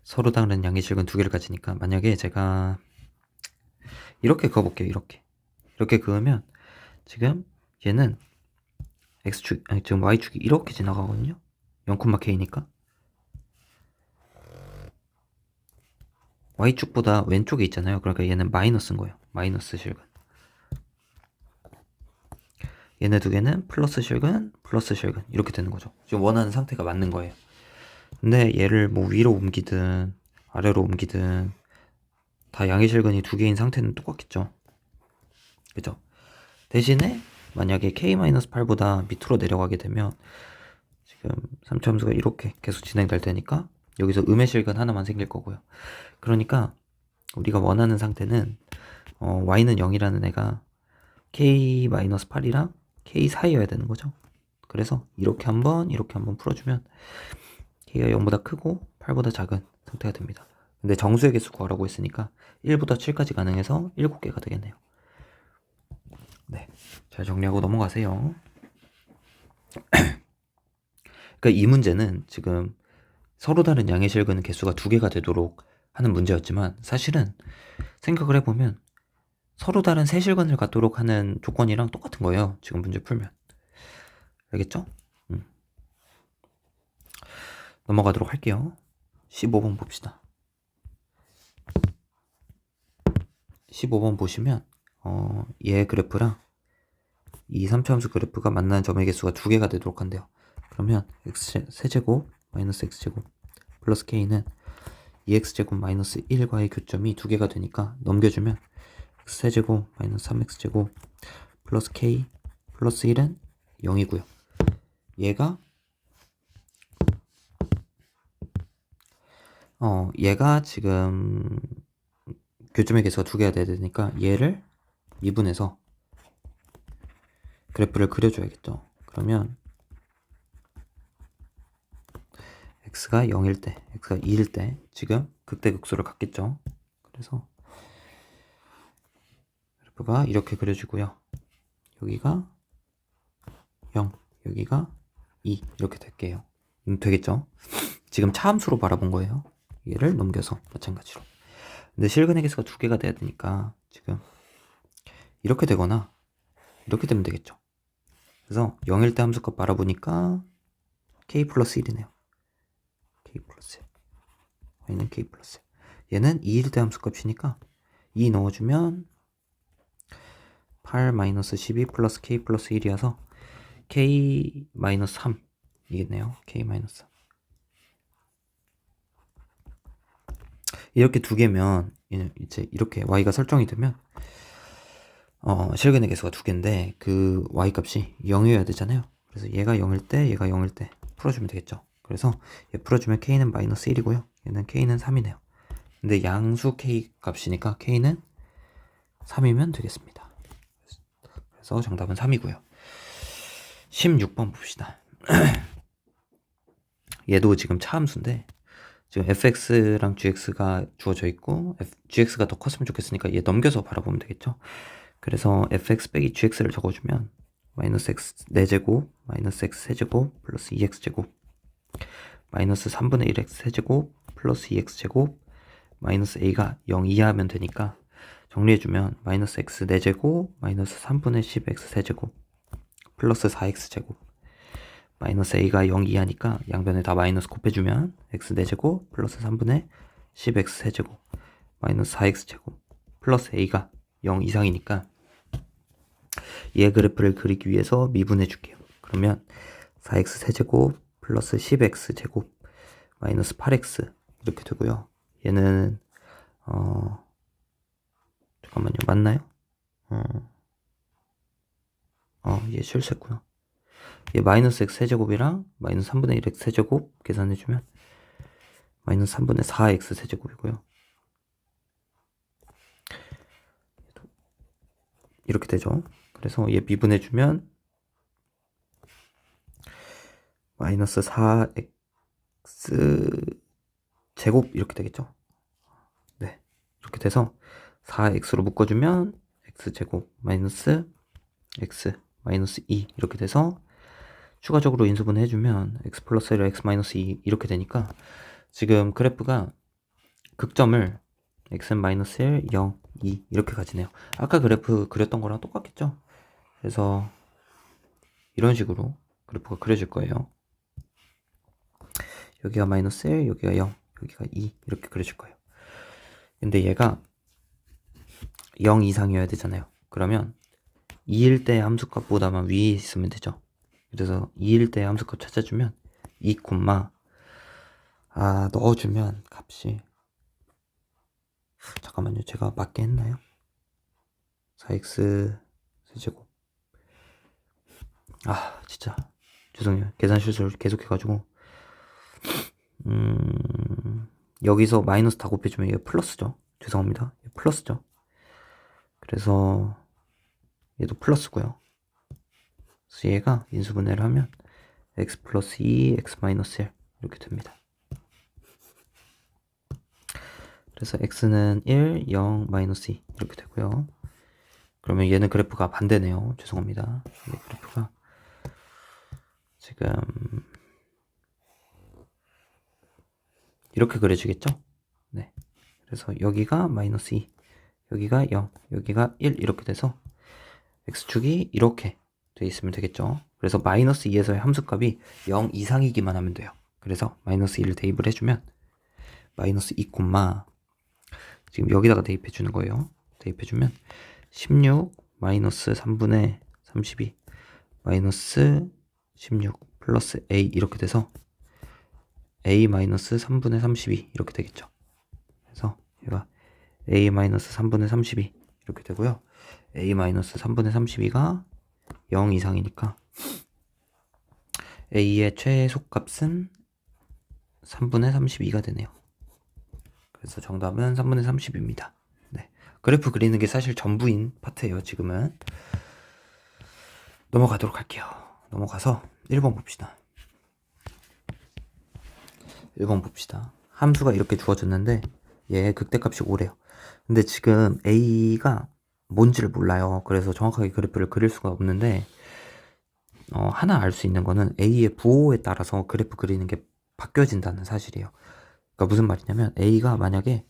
서로 다른 양의 실근 2개를 가지니까 만약에 제가 이렇게 그어볼게요. 이렇게 그으면 지금 얘는 x축 아니 지금 y축이 이렇게 지나가거든요. 0, k니까 y축보다 왼쪽에 있잖아요. 그러니까 얘는 마이너스인 거예요. 마이너스 실근. 얘네 두 개는 플러스 실근, 플러스 실근 이렇게 되는 거죠. 지금 원하는 상태가 맞는 거예요. 근데 얘를 뭐 위로 옮기든 아래로 옮기든 다 양의 실근이 2개인 상태는 똑같겠죠. 그죠? 대신에 만약에 k-8보다 밑으로 내려가게 되면 지금 3차 함수가 이렇게 계속 진행될 테니까 여기서 음의 실근 하나만 생길 거고요. 그러니까 우리가 원하는 상태는 y는 0이라는 애가 k-8이랑 k 사이여야 되는 거죠. 그래서 이렇게 한번 풀어주면 k가 0보다 크고 8보다 작은 상태가 됩니다. 근데 정수의 개수 구하라고 했으니까 1부터 7까지 가능해서 7개가 되겠네요. 네, 잘 정리하고 넘어가세요. 그러니까 이 문제는 지금 서로 다른 양의 실근은 개수가 2개가 되도록 하는 문제였지만 사실은 생각을 해보면 서로 다른 세 실근을 갖도록 하는 조건이랑 똑같은 거예요. 지금 문제 풀면. 알겠죠? 넘어가도록 할게요. 15번 봅시다. 15번 보시면 얘 그래프랑 이 3차 함수 그래프가 만나는 점의 개수가 2개가 되도록 한대요. 그러면 x 세제곱 마이너스 x제곱 플러스 k는 2x제곱 마이너스 1과의 교점이 2개가 되니까 넘겨주면 x 세제곱 마이너스 3x제곱 플러스 k 플러스 1은 0이고요. 얘가 지금 교점의 개수가 2개가 돼야 되니까 얘를 미분해서 그래프를 그려줘야겠죠. 그러면 x가 0일 때, x가 2일 때 지금 극대극소를 갖겠죠. 그래서 그래프가 이렇게 그려지고요. 여기가 0, 여기가 2 이렇게 될게요. 되겠죠? 지금 차함수로 바라본 거예요. 얘를 넘겨서 마찬가지로. 근데 실근의 개수가 2개가 돼야 되니까 지금 이렇게 되거나 이렇게 되면 되겠죠. 그래서 0일 때 함수값 바라보니까 k 플러스 1이네요. k 플러스 1. y는 k 플러스 1. 얘는 2일 때 함수값이니까 2 넣어주면 8 마이너스 12 플러스 k 플러스 1이어서 k 마이너스 3 이겠네요. k 마이너스 3. 이렇게 2개면 이제 이렇게 y가 설정이 되면 실근의 개수가 2개인데 그 y 값이 0이어야 되잖아요. 그래서 얘가 0일 때 얘가 0일 때 풀어주면 되겠죠. 그래서 얘 풀어주면 k는 마이너스 1이고요. 얘는 k는 3이네요. 근데 양수 k 값이니까 k는 3이면 되겠습니다. 그래서 정답은 3이고요. 16번 봅시다. 얘도 지금 차함수인데 지금 fx랑 gx가 주어져 있고 gx가 더 컸으면 좋겠으니까 얘 넘겨서 바라보면 되겠죠. 그래서 fx 빼기 gx를 적어주면 마이너스 x 4제곱 마이너스 x 세제곱 플러스 2x제곱 마이너스 3분의 1x 세제곱 플러스 2x제곱 마이너스 a가 0 이하면 되니까 정리해주면 마이너스 x 4제곱 마이너스 3분의 10x 세제곱 플러스 4x제곱 마이너스 a가 0 이하니까 양변에 다 마이너스 곱해주면 x 4제곱 플러스 3분의 10x 세제곱 마이너스 4x제곱 플러스 a가 0 이상이니까 얘 그래프를 그리기 위해서 미분해 줄게요. 그러면 4x 세제곱 플러스 10x 제곱 마이너스 8x 이렇게 되고요. 얘는 잠깐만요. 맞나요? 얘 실수했구나. 얘 마이너스 x 세제곱이랑 마이너스 3분의 1 x 세제곱 계산해주면 마이너스 3분의 4 x 세제곱이고요. 이렇게 되죠. 그래서 얘 미분해주면 마이너스 4x 제곱 이렇게 되겠죠. 네, 이렇게 돼서 4x로 묶어주면 x제곱 마이너스 x 마이너스 2 이렇게 돼서 추가적으로 인수분해 해주면 x 플러스 1 x 마이너스 2 이렇게 되니까 지금 그래프가 극점을 x는 마이너스 1, 0, 2 이렇게 가지네요. 아까 그래프 그렸던 거랑 똑같겠죠? 그래서 이런 식으로 그래프가 그려질 거예요. 여기가 마이너스 1, 여기가 0, 여기가 2 이렇게 그려질 거예요. 근데 얘가 0 이상이어야 되잖아요. 그러면 2일 때 함수값보다만 위에 있으면 되죠. 그래서 2일 때 함수값 찾아주면 2, 넣어주면 값이 잠깐만요. 제가 맞게 했나요? 4x 세제곱 진짜 죄송해요. 계산 실수를 계속해가지고 여기서 마이너스 다 곱해주면 얘가 플러스죠. 죄송합니다. 플러스죠. 그래서 얘도 플러스고요. 그래서 얘가 인수분해를 하면 x 플러스 2, x 마이너스 1 이렇게 됩니다. 그래서 x는 1, 0, 마이너스 2 이렇게 되고요. 그러면 얘는 그래프가 반대네요. 죄송합니다. 얘 그래프가 지금 이렇게 그려지겠죠? 네. 그래서 여기가 마이너스 2, 여기가 0, 여기가 1 이렇게 돼서 x축이 이렇게 돼 있으면 되겠죠. 그래서 마이너스 2에서의 함수값이 0 이상이기만 하면 돼요. 그래서 마이너스 2를 대입을 해주면 마이너스 2, 지금 여기다가 대입해 주는 거예요. 대입해 주면 16 마이너스 3분의 32 마이너스 16 플러스 a 이렇게 돼서 a 마이너스 3분의 32 이렇게 되겠죠. 그래서 얘가 a 마이너스 3분의 32 이렇게 되고요. a 마이너스 3분의 32가 0 이상이니까 a의 최소값은 3분의 32가 되네요. 그래서 정답은 3분의 30입니다. 네. 그래프 그리는 게 사실 전부인 파트예요. 지금은 넘어가도록 할게요. 넘어가서 1번 봅시다. 1번 봅시다. 함수가 이렇게 주어졌는데 얘 극대값이 5래요. 근데 지금 a가 뭔지를 몰라요. 그래서 정확하게 그래프를 그릴 수가 없는데 하나 알 수 있는 거는 a의 부호에 따라서 그래프 그리는 게 바뀌어진다는 사실이에요. 그러니까 무슨 말이냐면 a가 만약에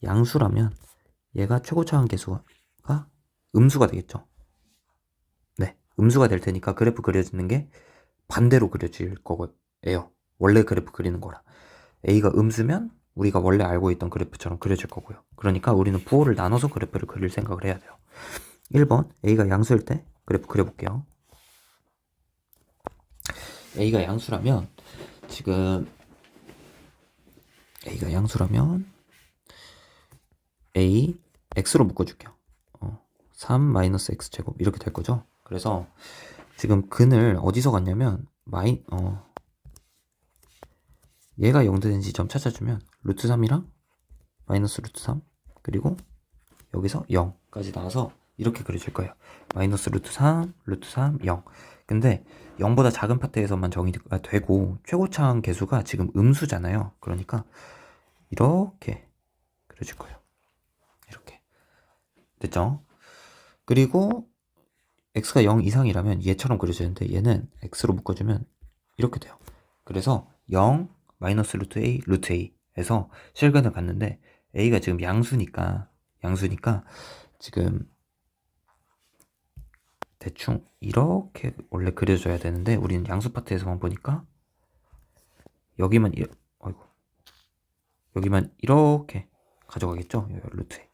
양수라면 얘가 최고차항 계수가 음수가 되겠죠. 네, 음수가 될 테니까 그래프 그려지는 게 반대로 그려질 거예요. 원래 그래프 그리는 거라. a가 음수면 우리가 원래 알고 있던 그래프처럼 그려질 거고요. 그러니까 우리는 부호를 나눠서 그래프를 그릴 생각을 해야 돼요. 1번 a가 양수일 때 그래프 그려볼게요. a가 양수라면 지금 a가 양수라면 a x로 묶어줄게요. 3 마이너스 x제곱 이렇게 될 거죠. 그래서 지금 근을 어디서 갔냐면 얘가 0 되는 지점 찾아주면 루트 3이랑 마이너스 루트 3 그리고 여기서 0까지 나와서 이렇게 그려질 거예요. 마이너스 루트 3, 루트 3, 0. 근데 0보다 작은 파트에서만 정의가 되고 최고차항 계수가 지금 음수잖아요. 그러니까 이렇게 그려질 거예요. 이렇게. 됐죠? 그리고 x가 0 이상이라면 얘처럼 그려지는데 얘는 x로 묶어주면 이렇게 돼요. 그래서 0, 마이너스 루트 a 에서 실근을 갔는데 a가 지금 양수니까 지금 대충 이렇게 원래 그려줘야 되는데 우리는 양수 파트에서만 보니까 여기만 이렇게 가져가겠죠. 루트에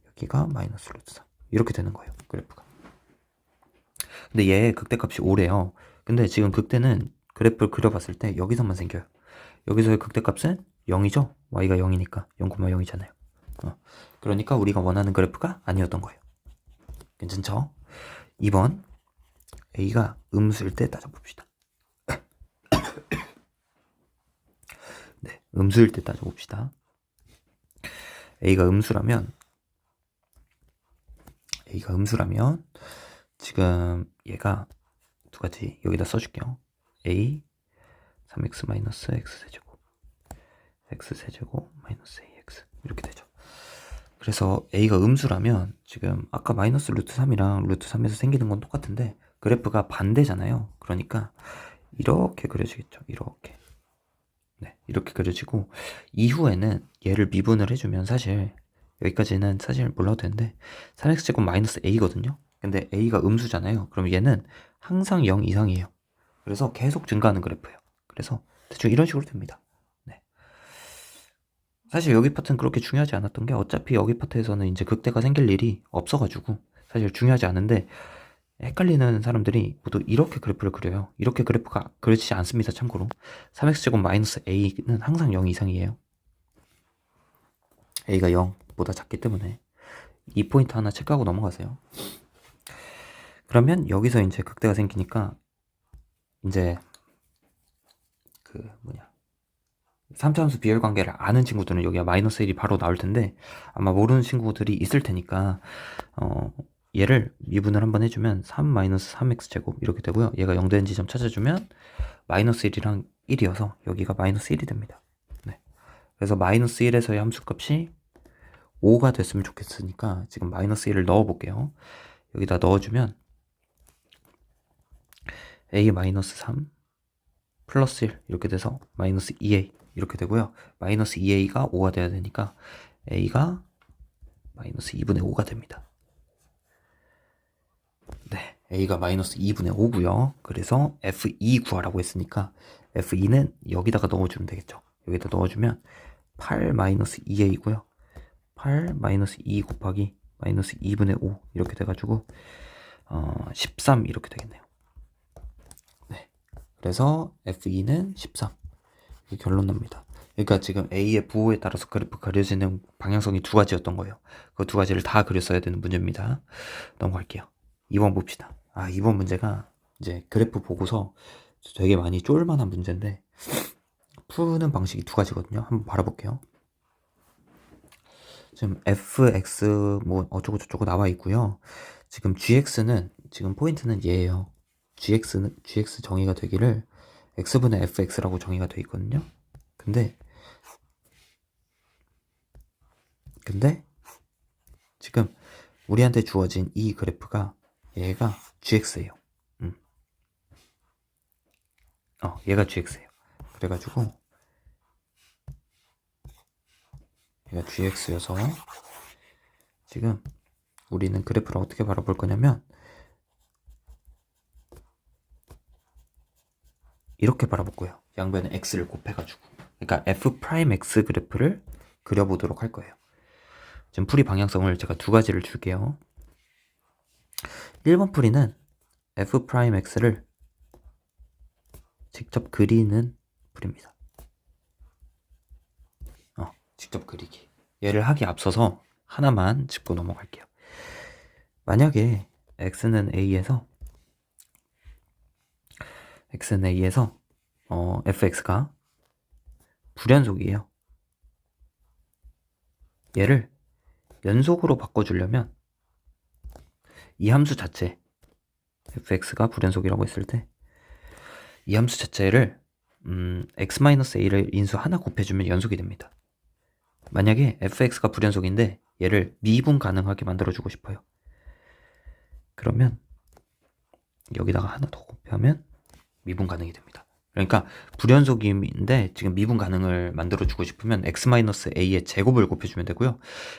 여기가 마이너스 루트 3 이렇게 되는 거예요. 그래프가. 근데 얘 극대값이 5래요. 근데 지금 극대는 그래프를 그려봤을 때 여기서만 생겨요. 여기서의 극대값은 0이죠? y가 0이니까 0,0이잖아요. 그러니까 우리가 원하는 그래프가 아니었던 거예요. 괜찮죠? 2번 a가 음수일 때 따져봅시다. 네, 음수일 때 따져봅시다. a가 음수라면 지금 얘가 두 가지 여기다 써줄게요. a 3x x세제곱 x세제곱 마이너스 ax 이렇게 되죠. 그래서 a가 음수라면 지금 아까 마이너스 루트 3이랑 루트 3에서 생기는 건 똑같은데 그래프가 반대잖아요. 그러니까 이렇게 그려지겠죠. 이렇게. 네, 이렇게 그려지고 이후에는 얘를 미분을 해주면 사실 여기까지는 사실 몰라도 되는데 3x제곱 마이너스 a거든요. 근데 a가 음수잖아요. 그럼 얘는 항상 0 이상이에요. 그래서 계속 증가하는 그래프예요. 그래서 대충 이런 식으로 됩니다. 네. 사실 여기 파트는 그렇게 중요하지 않았던 게 어차피 여기 파트에서는 이제 극대가 생길 일이 없어가지고 사실 중요하지 않은데 헷갈리는 사람들이 모두 이렇게 그래프를 그려요. 이렇게 그래프가 그려지지 않습니다. 참고로 3x제곱 마이너스 a는 항상 0 이상이에요. a가 0보다 작기 때문에 이 포인트 하나 체크하고 넘어가세요. 그러면 여기서 이제 극대가 생기니까 이제 그 3차함수 비율 관계를 아는 친구들은 여기가 마이너스 1이 바로 나올 텐데 아마 모르는 친구들이 있을 테니까 얘를 미분을 한번 해주면 3 마이너스 3x 제곱 이렇게 되고요. 얘가 0 되는 지점 찾아주면 마이너스 1이랑 1이어서 여기가 마이너스 1이 됩니다. 네. 그래서 마이너스 1에서의 함수값이 5가 됐으면 좋겠으니까 지금 마이너스 1을 넣어 볼게요. 여기다 넣어주면 a 마이너스 3 플러스 1 이렇게 돼서 마이너스 2a 이렇게 되고요. 마이너스 2a가 5가 돼야 되니까 a가 마이너스 2분의 5가 됩니다. 네, a가 마이너스 2분의 5고요. 그래서 f2 구하라고 했으니까 f2는 여기다가 넣어주면 되겠죠. 여기다 넣어주면 8 마이너스 2a고요. 8 마이너스 2 곱하기 마이너스 2분의 5 이렇게 돼가지고 13 이렇게 되겠네요. 네, 그래서 f2는 13 이렇게 결론 납니다. 그러니까 지금 a의 부호에 따라서 그래프 그려지는 방향성이 두 가지였던 거예요. 그 두 가지를 다 그렸어야 되는 문제입니다. 넘어갈게요. 2번 봅시다. 2번 문제가 이제 그래프 보고서 되게 많이 쫄만한 문제인데 푸는 방식이 두 가지거든요. 한번 바라볼게요. 지금 fx 뭐 어쩌고 저쩌고 나와 있고요. 지금 gx는 지금 포인트는 얘예요. gx 정의가 되기를 x분의 fx라고 정의가 되어 있거든요. 근데 지금 우리한테 주어진 이 그래프가 얘가 gx예요. 얘가 gx예요. 그래가지고 얘가 gx여서 지금 우리는 그래프를 어떻게 바라볼 거냐면 이렇게 바라볼 거예요. 양변에 x를 곱해가지고. 그러니까 f'x 그래프를 그려보도록 할 거예요. 지금 풀이 방향성을 제가 두 가지를 줄게요. 1번 풀이는 f'x를 직접 그리는 풀입니다. 직접 그리기. 얘를 하기 앞서서 하나만 짚고 넘어갈게요. 만약에 x는 a에서 fx가 불연속이에요. 얘를 연속으로 바꿔주려면 이 함수 자체 fx가 불연속이라고 했을 때 이 함수 자체를 x-a를 인수 하나 곱해주면 연속이 됩니다. 만약에 fx가 불연속인데 얘를 미분 가능하게 만들어주고 싶어요. 그러면 여기다가 하나 더 곱하면 미분 가능이 됩니다. 그러니까 불연속인데 지금 미분 가능을 만들어주고 싶으면 x-a의 제곱을 곱해주면 되고요.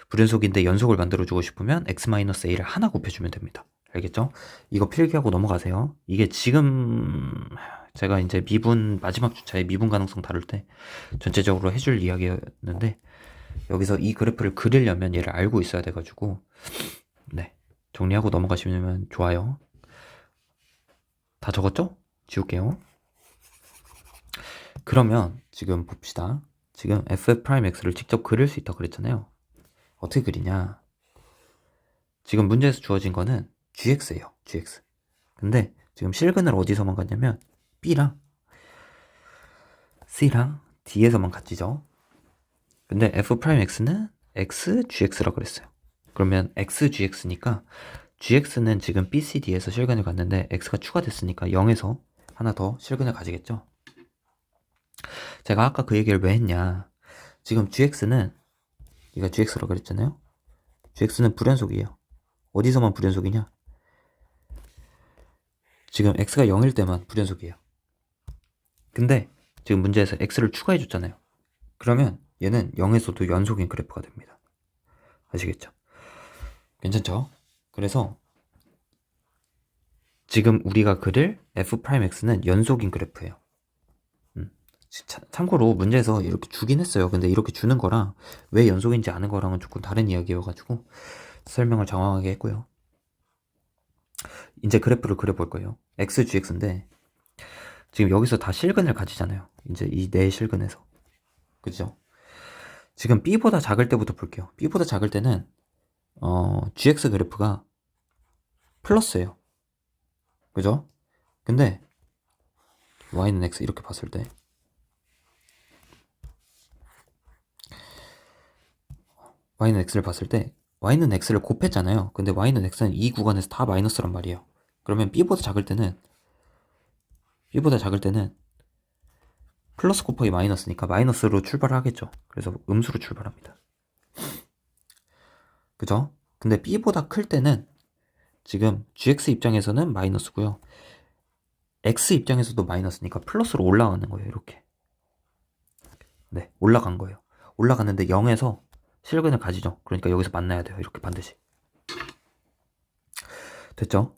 불연속인데 연속을 만들어주고 싶으면 x-a를 하나 곱해주면 됩니다. 알겠죠? 이거 필기하고 넘어가세요. 이게 지금 제가 이제 미분 마지막 주차에 미분 가능성 다룰 때 전체적으로 해줄 이야기였는데 여기서 이 그래프를 그리려면 얘를 알고 있어야 돼가지고 네, 정리하고 넘어가시면 좋아요. 다 적었죠? 지울게요. 그러면 지금 봅시다. 지금 f(x를) 직접 그릴 수 있다고 그랬잖아요. 어떻게 그리냐? 지금 문제에서 주어진 거는 gx예요. gx. 근데 지금 실근을 어디서만 갔냐면 b랑 c랑 d에서만 같지죠. 근데 f(x는) x, gx라고 그랬어요. 그러면 x, gx니까 gx는 지금 b, c, d에서 실근을 갔는데 x가 추가됐으니까 0에서 하나 더 실근을 가지겠죠. 제가 아까 그 얘기를 왜 했냐? 지금 gx는, 얘가 gx라고 그랬잖아요. gx는 불연속이에요. 어디서만 불연속이냐? 지금 x가 0일 때만 불연속이에요. 근데 지금 문제에서 x를 추가해 줬잖아요. 그러면 얘는 0에서도 연속인 그래프가 됩니다. 아시겠죠? 괜찮죠? 그래서 지금 우리가 그릴 f'x는 연속인 그래프예요. 참고로 문제에서 이렇게 주긴 했어요. 근데 이렇게 주는 거랑 왜 연속인지 아는 거랑은 조금 다른 이야기여가지고 설명을 장황하게 했고요. 이제 그래프를 그려볼 거예요. x, gx인데 지금 여기서 다 실근을 가지잖아요. 이제 이 네 실근에서. 그죠? 지금 b보다 작을 때부터 볼게요. b보다 작을 때는 gx 그래프가 플러스예요. 그죠? 근데 y는 x 이렇게 봤을 때 y는 x를 봤을 때 y는 x를 곱했잖아요. 근데 y는 x는 이 구간에서 다 마이너스란 말이에요. 그러면 b보다 작을 때는 플러스 곱하기 마이너스니까 마이너스로 출발하겠죠. 그래서 음수로 출발합니다. 그죠? 근데 b보다 클 때는 지금 gx 입장에서는 마이너스고요. x 입장에서도 마이너스니까 플러스로 올라가는 거예요. 이렇게. 네, 올라간 거예요. 올라갔는데 0에서 실근을 가지죠. 그러니까 여기서 만나야 돼요. 이렇게 반드시. 됐죠?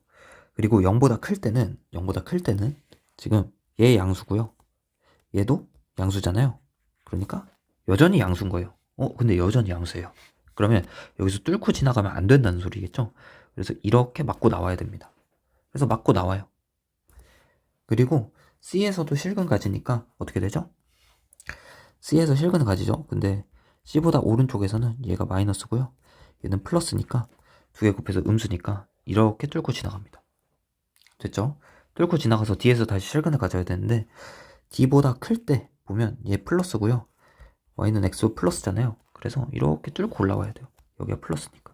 그리고 0보다 클 때는 지금 얘 양수고요. 얘도 양수잖아요. 그러니까 여전히 양수인 거예요. 근데 여전히 양수예요. 그러면 여기서 뚫고 지나가면 안 된다는 소리겠죠? 그래서 이렇게 맞고 나와야 됩니다. 그래서 맞고 나와요. 그리고 C에서도 실근 가지니까 어떻게 되죠? C에서 실근을 가지죠. 근데 C보다 오른쪽에서는 얘가 마이너스고요. 얘는 플러스니까 두 개 곱해서 음수니까 이렇게 뚫고 지나갑니다. 됐죠? 뚫고 지나가서 D에서 다시 실근을 가져야 되는데 D보다 클 때 보면 얘 플러스고요. Y는 X 플러스잖아요. 그래서 이렇게 뚫고 올라와야 돼요. 여기가 플러스니까.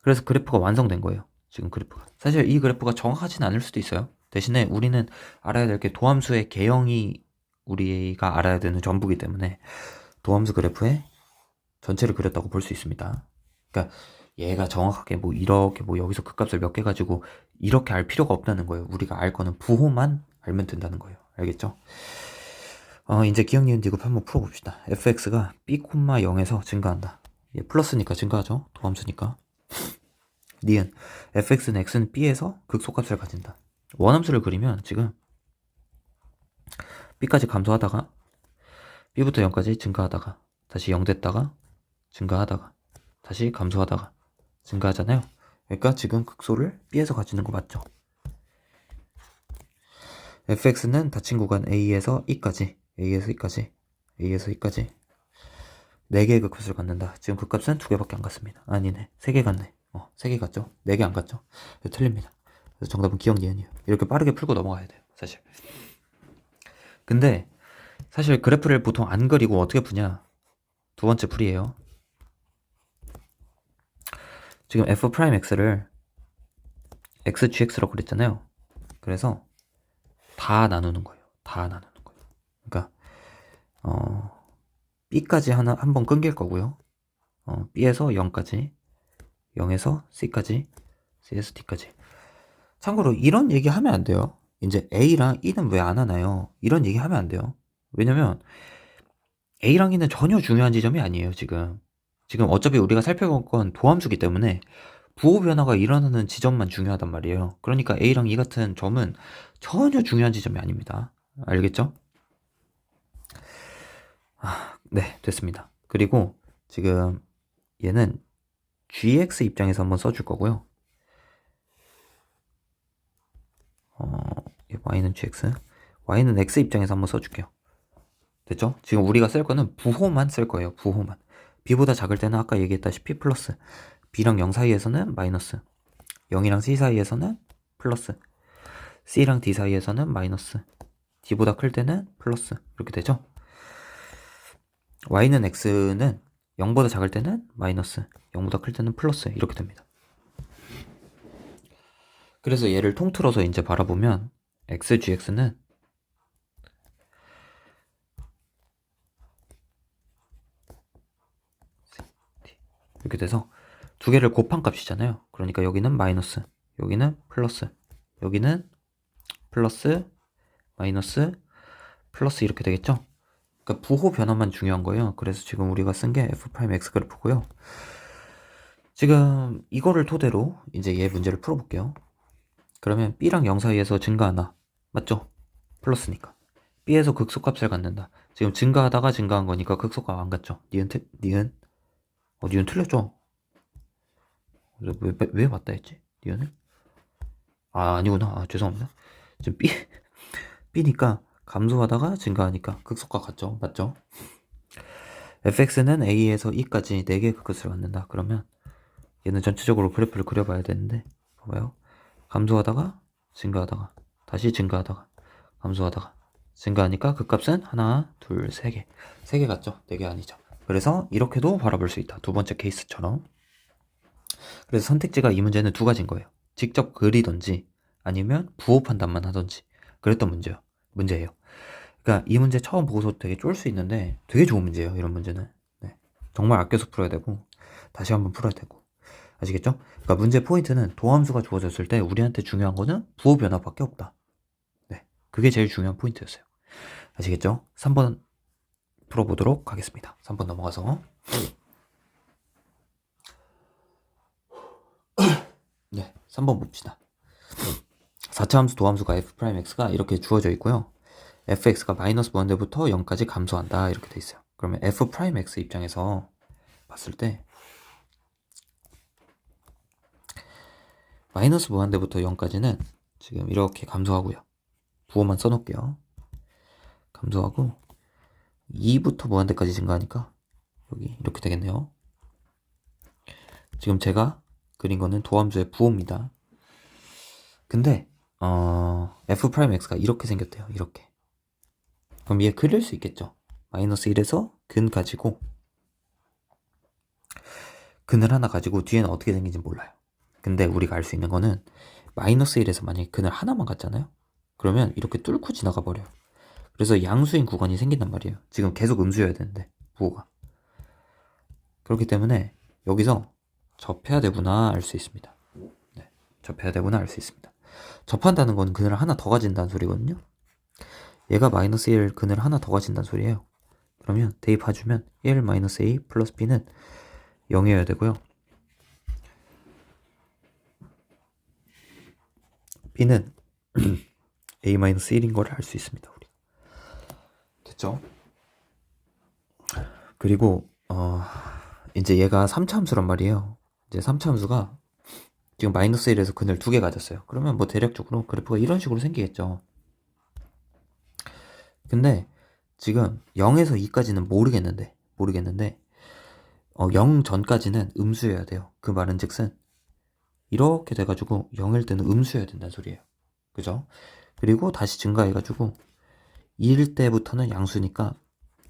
그래서 그래프가 완성된 거예요. 지금 그래프가. 사실 이 그래프가 정확하진 않을 수도 있어요. 대신에 우리는 알아야 될 게 도함수의 개형이 우리가 알아야 되는 전부기 때문에 도함수 그래프의 전체를 그렸다고 볼 수 있습니다. 그러니까 얘가 정확하게 뭐 이렇게 뭐 여기서 극값을 몇 개 가지고 이렇게 알 필요가 없다는 거예요. 우리가 알 거는 부호만 알면 된다는 거예요. 알겠죠? 이제 기억, 니은, 디귿 한번 풀어봅시다. fx가 b, 0에서 증가한다. 얘 플러스니까 증가하죠. 도함수니까. 니은 fx는 x는 b에서 극소값을 가진다. 원함수를 그리면 지금 b까지 감소하다가 b부터 0까지 증가하다가 다시 0 됐다가 증가하다가 다시 감소하다가 증가하잖아요. 그러니까 지금 극소를 b에서 가지는 거 맞죠? fx는 닫힌 구간 a에서 e까지 4개의 극값을 갖는다. 지금 극값은 2개밖에 안 갔습니다. 아니네, 3개 갔네. 3개 갔죠? 4개 안 갔죠? 틀립니다. 그래서 정답은 기억, 니은이에요. 이렇게 빠르게 풀고 넘어가야 돼요, 사실. 근데 사실 그래프를 보통 안 그리고 어떻게 푸냐? 두 번째 풀이에요. 지금 f'x를 x, gx라고 그랬잖아요. 그래서 다 나누는 거예요. 그러니까 b까지 한 번 끊길 거고요. b에서 0까지, 0에서 c까지, c에서 d까지. 참고로 이런 얘기 하면 안 돼요. 이제 a랑 e는 왜 안 하나요? 이런 얘기 하면 안 돼요. 왜냐면 a랑 e는 전혀 중요한 지점이 아니에요. 지금 어차피 우리가 살펴볼 건 도함수기 때문에 부호 변화가 일어나는 지점만 중요하단 말이에요. 그러니까 a랑 e 같은 점은 전혀 중요한 지점이 아닙니다. 알겠죠? 네, 됐습니다. 그리고 지금 얘는 gx 입장에서 한번 써줄 거고요. y는 gx, y는 x 입장에서 한번 써줄게요. 됐죠? 지금 우리가 쓸 거는 부호만 쓸 거예요. 부호만. b보다 작을 때는 아까 얘기했다시피 플러스, b랑 0 사이에서는 마이너스, 0이랑 c 사이에서는 플러스, c랑 d 사이에서는 마이너스, d보다 클 때는 플러스. 이렇게 되죠? y는 x는 0보다 작을 때는 마이너스, 0보다 클 때는 플러스. 이렇게 됩니다. 그래서 얘를 통틀어서 이제 바라보면 xgx는 이렇게 돼서 두 개를 곱한 값이잖아요. 그러니까 여기는 마이너스, 여기는 플러스, 여기는 플러스, 마이너스, 플러스 이렇게 되겠죠? 그러니까 부호 변화만 중요한 거예요. 그래서 지금 우리가 쓴 게 f'x 그래프고요. 지금 이거를 토대로 이제 얘 문제를 풀어볼게요. 그러면 b랑 0 사이에서 증가하나, 맞죠? 플러스니까. b에서 극소값을 갖는다. 지금 증가하다가 증가한 거니까 극소값 안 갖죠? 니은 틀렸죠? 왜 맞다 했지? 니은을? 아니구나. 죄송합니다. 지금 b니까 감소하다가 증가하니까 극소값 같죠? 맞죠? fx는 a에서 e까지 4개의 극값을 갖는다. 그러면 얘는 전체적으로 그래프를 그려봐야 되는데, 봐봐요. 감소하다가 증가하다가 다시 증가하다가 감소하다가 증가하니까 극값은 하나, 둘, 3개. 3개 같죠? 4개 아니죠. 그래서 이렇게도 바라볼 수 있다. 두 번째 케이스처럼. 그래서 선택지가 이 문제는 두 가지인 거예요. 직접 그리던지 아니면 부호 판단만 하던지 그랬던 문제예요. 그러니까 이 문제 처음 보고서 되게 쫄 수 있는데 되게 좋은 문제예요. 이런 문제는. 네. 정말 아껴서 풀어야 되고 다시 한번 풀어야 되고. 아시겠죠? 그러니까 문제 포인트는 도함수가 주어졌을 때 우리한테 중요한 거는 부호 변화밖에 없다. 네. 그게 제일 중요한 포인트였어요. 아시겠죠? 3번 풀어보도록 하겠습니다. 3번 넘어가서. 네. 3번 봅시다. 4차 함수 도함수가 f'x가 이렇게 주어져 있고요. fx가 마이너스 무한대부터 0까지 감소한다. 이렇게 돼 있어요. 그러면 f'x 입장에서 봤을 때 마이너스 무한대부터 0까지는 지금 이렇게 감소하고요. 부호만 써놓을게요. 감소하고 2부터 무한대까지 증가하니까 여기 이렇게 되겠네요. 지금 제가 그린 거는 도함수의 부호입니다. 근데 f'x가 이렇게 생겼대요. 이렇게. 그럼 얘 그릴 수 있겠죠. 마이너스 1에서 근 가지고 근을 하나 가지고 뒤에는 어떻게 생긴지 몰라요. 근데 우리가 알 수 있는 거는 마이너스 1에서 만약에 근을 하나만 갖잖아요. 그러면 이렇게 뚫고 지나가 버려요. 그래서 양수인 구간이 생긴단 말이에요. 지금 계속 음수여야 되는데 부호가. 그렇기 때문에 여기서 접해야 되구나 알 수 있습니다. 네, 접해야 되구나 알 수 있습니다. 접한다는 건 근을 하나 더 가진다는 소리거든요. 얘가 마이너스 1 근을 하나 더 가진다는 소리예요. 그러면 대입해주면 1 마이너스 a 플러스 b는 0이어야 되고요. b는 a 마이너스 1인 걸 알 수 있습니다. 우리. 됐죠? 그리고 이제 얘가 3차 함수란 말이에요. 이제 3차 함수가 지금 마이너스 1에서 근을 2개 가졌어요. 그러면 뭐 대략적으로 그래프가 이런 식으로 생기겠죠. 근데 지금 0에서 2까지는 모르겠는데 0 전까지는 음수여야 돼요. 그 말은 즉슨 이렇게 돼가지고 0일 때는 음수여야 된다는 소리예요. 그죠? 그리고 다시 증가해가지고 2일 때부터는 양수니까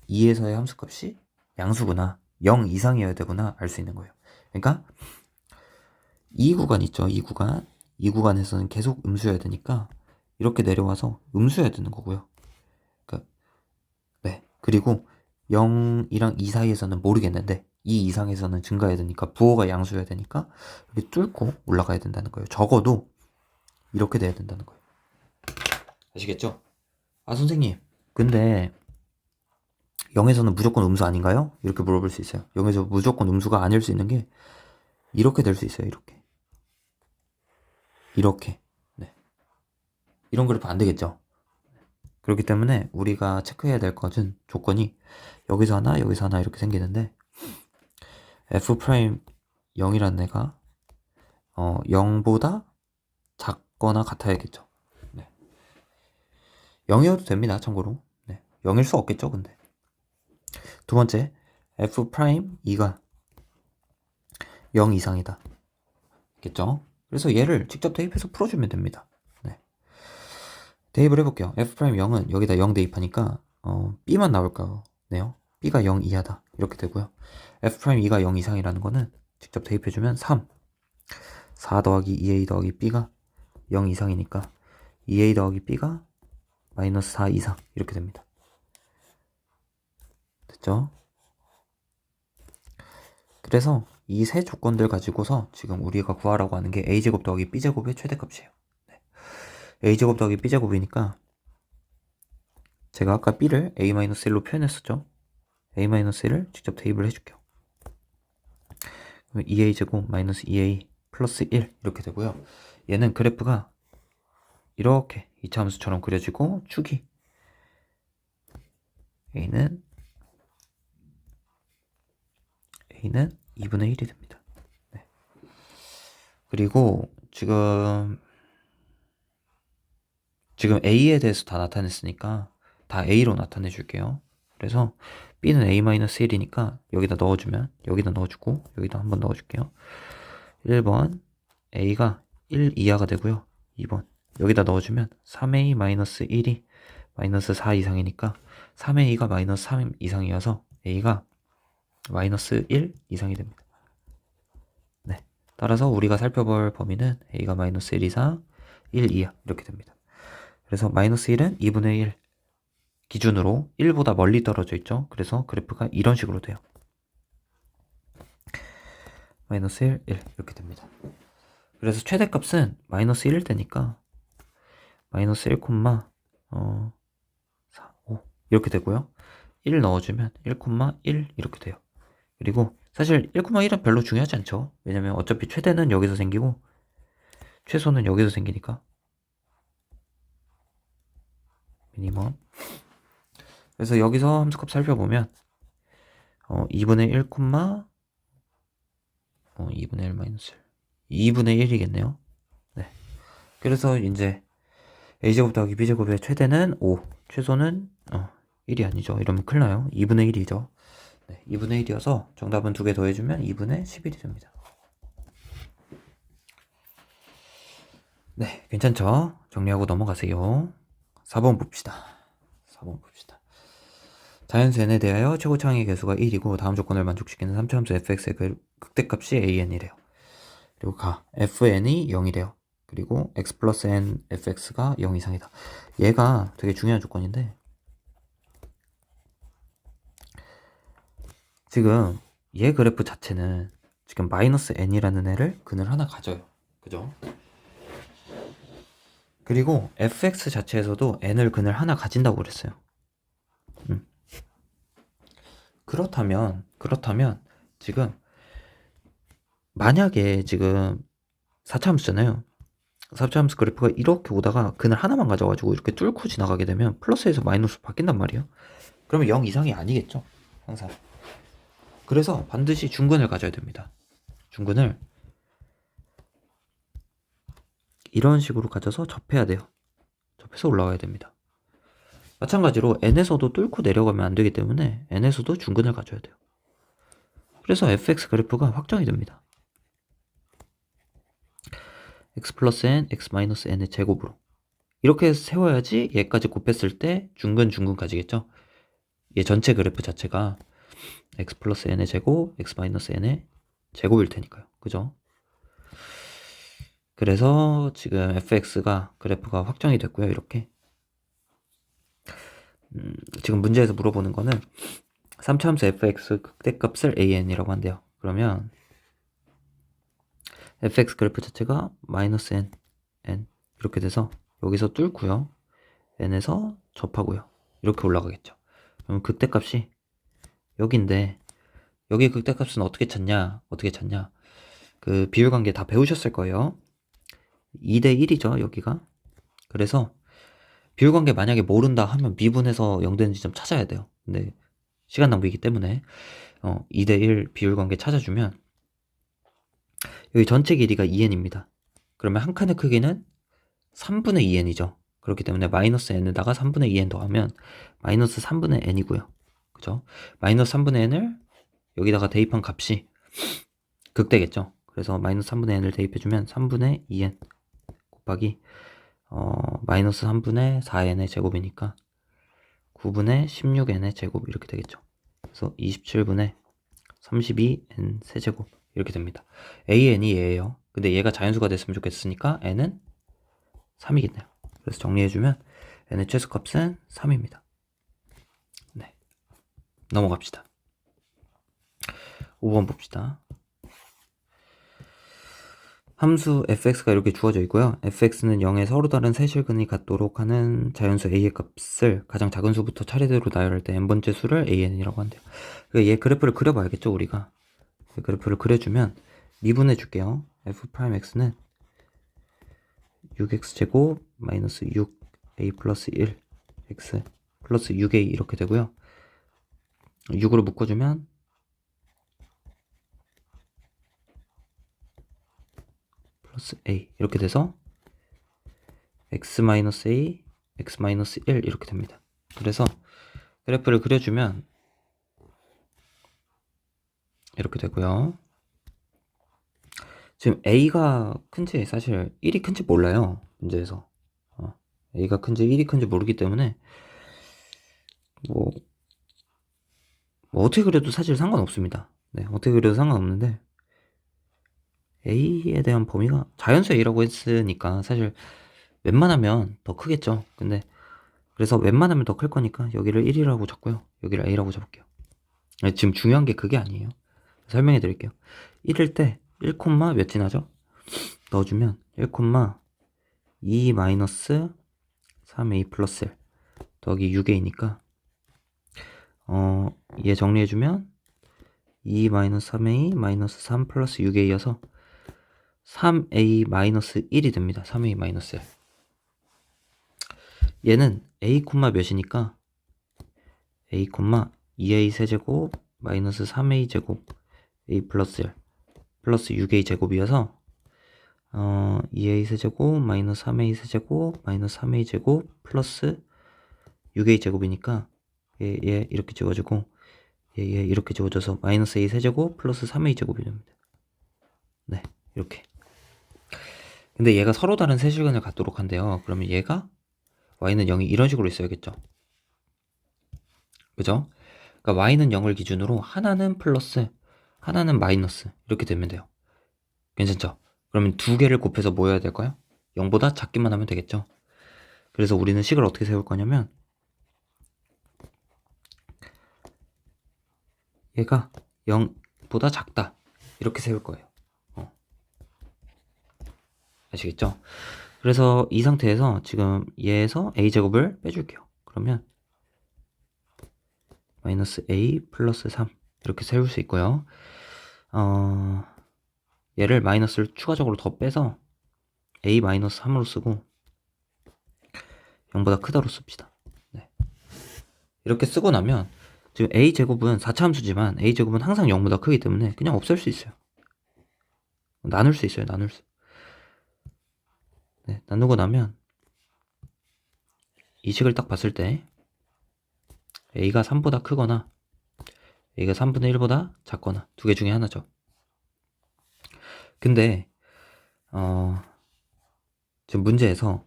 2에서의 함수값이 양수구나, 0 이상이어야 되구나 알 수 있는 거예요. 그러니까 이 구간 있죠. 이 구간에서는 계속 음수여야 되니까 이렇게 내려와서 음수여야 되는 거고요. 그러니까 네. 그리고 0이랑 2 사이에서는 모르겠는데 2 이상에서는 증가해야 되니까 부호가 양수여야 되니까 이렇게 뚫고 올라가야 된다는 거예요. 적어도 이렇게 돼야 된다는 거예요. 아시겠죠? 아 선생님 근데 0에서는 무조건 음수 아닌가요? 이렇게 물어볼 수 있어요. 0에서 무조건 음수가 아닐 수 있는 게 이렇게 될 수 있어요. 이렇게 네. 이런 그래프 안 되겠죠? 그렇기 때문에 우리가 체크해야 될 것은 조건이 여기서 하나 여기서 하나 이렇게 생기는데 f' 0이라는 애가 0보다 작거나 같아야겠죠. 네. 0이어도 됩니다. 참고로 네. 0일 수 없겠죠. 근데 두 번째, f 프라임 2가 0 이상이다. 겠죠? 그래서 얘를 직접 대입해서 풀어주면 됩니다. 네. 대입을 해볼게요. f 프라임 0은 여기다 0 대입하니까 b만 나올까요? 네요. b가 0 이하다. 이렇게 되고요. f 프라임 2가 0 이상이라는 거는 직접 대입해주면 3, 4 더하기 2a 더하기 b가 0 이상이니까 2a 더하기 b가 마이너스 4 이상 이렇게 됩니다. 됐죠? 그래서 이 세 조건들 가지고서 지금 우리가 구하라고 하는 게 a제곱 더하기 b제곱의 최대값이에요. 네. a제곱 더하기 b제곱이니까 제가 아까 b를 a-1로 표현했었죠. a-1을 직접 대입을 해줄게요. 그러면 2a제곱 마이너스 2a 플러스 1 이렇게 되고요. 얘는 그래프가 이렇게 이차함수처럼 그려지고 축이 a는 2분의 1이 됩니다. 네. 그리고 지금 a에 대해서 다 나타냈으니까 다 a로 나타내 줄게요. 그래서 b는 a-1이니까 여기다 넣어주면 여기다 넣어주고 여기다 한번 넣어줄게요. 1번 a가 1 이하가 되고요. 2번 여기다 넣어주면 3a-1이 마이너스 4 이상이니까 3a가 마이너스 3 이상이어서 a가 마이너스 1 이상이 됩니다. 네. 따라서 우리가 살펴볼 범위는 a가 마이너스 1 이상, 1 이하 이렇게 됩니다. 그래서 마이너스 1은 2분의 1 기준으로 1보다 멀리 떨어져 있죠. 그래서 그래프가 이런 식으로 돼요. 마이너스 1, 1 이렇게 됩니다. 그래서 최대값은 마이너스 1일 때니까 마이너스 1, 4, 5 이렇게 되고요. 1 넣어주면 1, 1 이렇게 돼요. 그리고 사실 1,1은 별로 중요하지 않죠. 왜냐면 어차피 최대는 여기서 생기고 최소는 여기서 생기니까 미니멈. 그래서 여기서 함수값 살펴보면 2분의 1, 2분의 1 마이너스 1 2분의 1이겠네요. 네. 그래서 이제 a제곱 더하기 b제곱의 최대는 5, 최소는 1이 아니죠. 이러면 큰일 나요. 2분의 1이죠. 네, 2분의 1이어서 정답은 2개 더해주면 2분의 11이 됩니다. 네, 괜찮죠? 정리하고 넘어가세요. 4번 봅시다. 4번 봅시다. 자연수 n에 대하여 최고 창의 개수가 1이고 다음 조건을 만족시키는 3차함수 fx의 극대값이 an이래요. 그리고 fn이 0이래요. 그리고 x 플러스 n fx가 0 이상이다. 얘가 되게 중요한 조건인데 지금 얘 그래프 자체는 지금 마이너스 n이라는 애를 근을 하나 가져요. 그죠? 그리고 fx 자체에서도 n을 근을 하나 가진다고 그랬어요. 그렇다면 지금 만약에 지금 4차함수잖아요. 4차함수 그래프가 이렇게 오다가 근을 하나만 가져가지고 이렇게 뚫고 지나가게 되면 플러스에서 마이너스로 바뀐단 말이에요. 그러면 0 이상이 아니겠죠. 항상. 그래서 반드시 중근을 가져야 됩니다. 중근을 이런 식으로 가져서 접해야 돼요. 접해서 올라가야 됩니다. 마찬가지로 n에서도 뚫고 내려가면 안 되기 때문에 n에서도 중근을 가져야 돼요. 그래서 fx 그래프가 확정이 됩니다. x 플러스 n, x 마이너스 n의 제곱으로 이렇게 세워야지 얘까지 곱했을 때 중근까지겠죠. 얘 전체 그래프 자체가 x 플러스 n의 제곱, x 마이너스 n의 제곱일 테니까요. 그죠? 그래서 지금 fx가 그래프가 확정이 됐고요. 이렇게 지금 문제에서 물어보는 거는 3차함수 fx 극대값을 an이라고 한대요. 그러면 fx 그래프 자체가 마이너스 n 이렇게 돼서 여기서 뚫고요. n에서 접하고요. 이렇게 올라가겠죠. 그럼 극대값이 여기인데 여기 극대값은 어떻게 찾냐? 그 비율관계 다 배우셨을 거예요. 2대 1이죠. 여기가. 그래서 비율관계 만약에 모른다 하면 미분해서 0 되는 지점 찾아야 돼요. 근데 시간 낭비이기 때문에 2대 1 비율관계 찾아주면 여기 전체 길이가 2n입니다. 그러면 한 칸의 크기는 3분의 2n이죠. 그렇기 때문에 마이너스 n에다가 3분의 2n 더하면 마이너스 3분의 n이고요. 맞죠? 마이너스 3분의 n을 여기다가 대입한 값이 극대겠죠? 그래서 마이너스 3분의 n을 대입해주면 3분의 2n 곱하기 마이너스 3분의 4n의 제곱이니까 9분의 16n의 제곱 이렇게 되겠죠. 그래서 27분의 32n 세제곱 이렇게 됩니다. an이 얘예요. 근데 얘가 자연수가 됐으면 좋겠으니까 n은 3이겠네요. 그래서 정리해주면 n의 최소값은 3입니다. 네, 넘어갑시다. 5번 봅시다. 함수 fx가 이렇게 주어져 있고요. fx는 0에 서로 다른 세실근이 같도록 하는 자연수 a의 값을 가장 작은 수부터 차례대로 나열할 때 n번째 수를 an이라고 한대요. 그러니까 얘 그래프를 그려봐야겠죠, 우리가. 그래프를 그려주면 미분해 줄게요. f'x는 6x제곱 마이너스 6a 플러스 1 x 플러스 6a 이렇게 되고요. 6으로 묶어주면 플러스 a 이렇게 돼서 x-a, x-1 이렇게 됩니다. 그래서 그래프를 그려주면 이렇게 되고요. 지금 a가 큰지 사실 1이 큰지 몰라요. 문제에서 a가 큰지 1이 큰지 모르기 때문에 뭐 어떻게 그려도 사실 상관없습니다. 네, 어떻게 그려도 상관없는데 a에 대한 범위가 자연수 a라고 했으니까 사실 웬만하면 더 크겠죠. 근데 그래서 웬만하면 더 클 거니까 여기를 1이라고 적고요. 여기를 a라고 잡을게요. 지금 중요한 게 그게 아니에요. 설명해 드릴게요. 1일 때 1, 몇 지나죠? 넣어주면 1, 2 마이너스 3a 플러스 1 더하기 6a니까 얘 정리해주면 2 마이너스 3a 마이너스 3 플러스 6a여서 3a 마이너스 1이 됩니다. 3a 마이너스 1. 얘는 a, 몇이니까 a, 2a 세제곱 마이너스 3a 제곱 a 플러스 1 플러스 6a 제곱이어서 2a 세제곱 마이너스 3a 세제곱 마이너스 3a 제곱 플러스 6a 제곱이니까 얘 이렇게 지워지고 얘 이렇게 지워져서 마이너스 a 세제곱 플러스 3a 제곱이 됩니다. 네, 이렇게. 근데 얘가 서로 다른 세실근을 갖도록 한대요. 그러면 얘가 y는 0이 이런 식으로 있어야겠죠. 그죠? 그러니까 y는 0을 기준으로 하나는 플러스 하나는 마이너스 이렇게 되면 돼요. 괜찮죠? 그러면 두 개를 곱해서 뭐 해야 될까요? 0보다 작기만 하면 되겠죠. 그래서 우리는 식을 어떻게 세울 거냐면 얘가 0보다 작다 이렇게 세울 거예요. 아시겠죠? 그래서 이 상태에서 지금 얘에서 a제곱을 빼줄게요. 그러면 마이너스 a 플러스 3 이렇게 세울 수 있고요. 얘를 마이너스를 추가적으로 더 빼서 a 마이너스 3으로 쓰고 0보다 크다로 씁시다. 네. 이렇게 쓰고 나면 지금 a제곱은 4차 함수지만 a제곱은 항상 0보다 크기 때문에 그냥 없앨 수 있어요. 나눌 수 있어요. 나눌 수. 네, 나누고 나면 이 식을 딱 봤을 때 a가 3보다 크거나 a가 3분의 1보다 작거나 두 개 중에 하나죠. 근데 지금 문제에서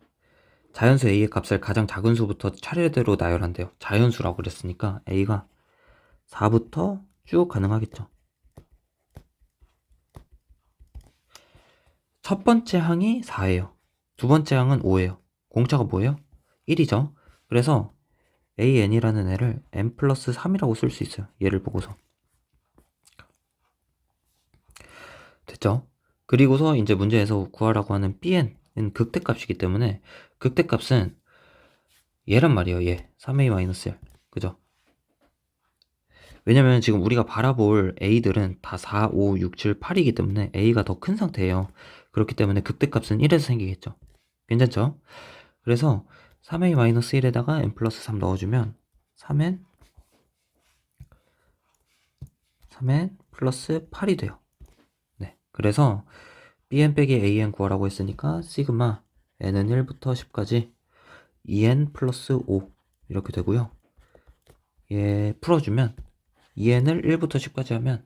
자연수 a의 값을 가장 작은 수부터 차례대로 나열한대요. 자연수라고 그랬으니까 a가 4부터 쭉 가능하겠죠. 첫 번째 항이 4예요. 두 번째 항은 5예요. 공차가 뭐예요? 1이죠. 그래서 an이라는 애를 n 플러스 3이라고 쓸 수 있어요. 얘를 보고서. 됐죠? 그리고서 이제 문제에서 구하라고 하는 bn은 극대값이기 때문에 극대값은 얘란 말이에요. 얘 3a-1 그죠? 왜냐면 지금 우리가 바라볼 a들은 다 4, 5, 6, 7, 8이기 때문에 a가 더 큰 상태예요. 그렇기 때문에 극대값은 1에서 생기겠죠. 괜찮죠? 그래서 3a-1에다가 n 플러스 3 넣어주면 3n 플러스 8이 돼요. 네, 그래서 bn 빼기 an 구하라고 했으니까 시그마 n은 1부터 10까지 2n 플러스 5 이렇게 되고요. 얘 풀어주면 2n을 1부터 10까지 하면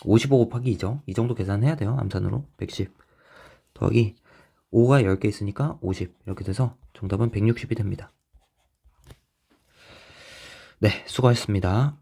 55 곱하기 2죠. 이 정도 계산해야 돼요. 암산으로 110 더하기 5가 10개 있으니까 50 이렇게 돼서 정답은 160이 됩니다. 네, 수고하셨습니다.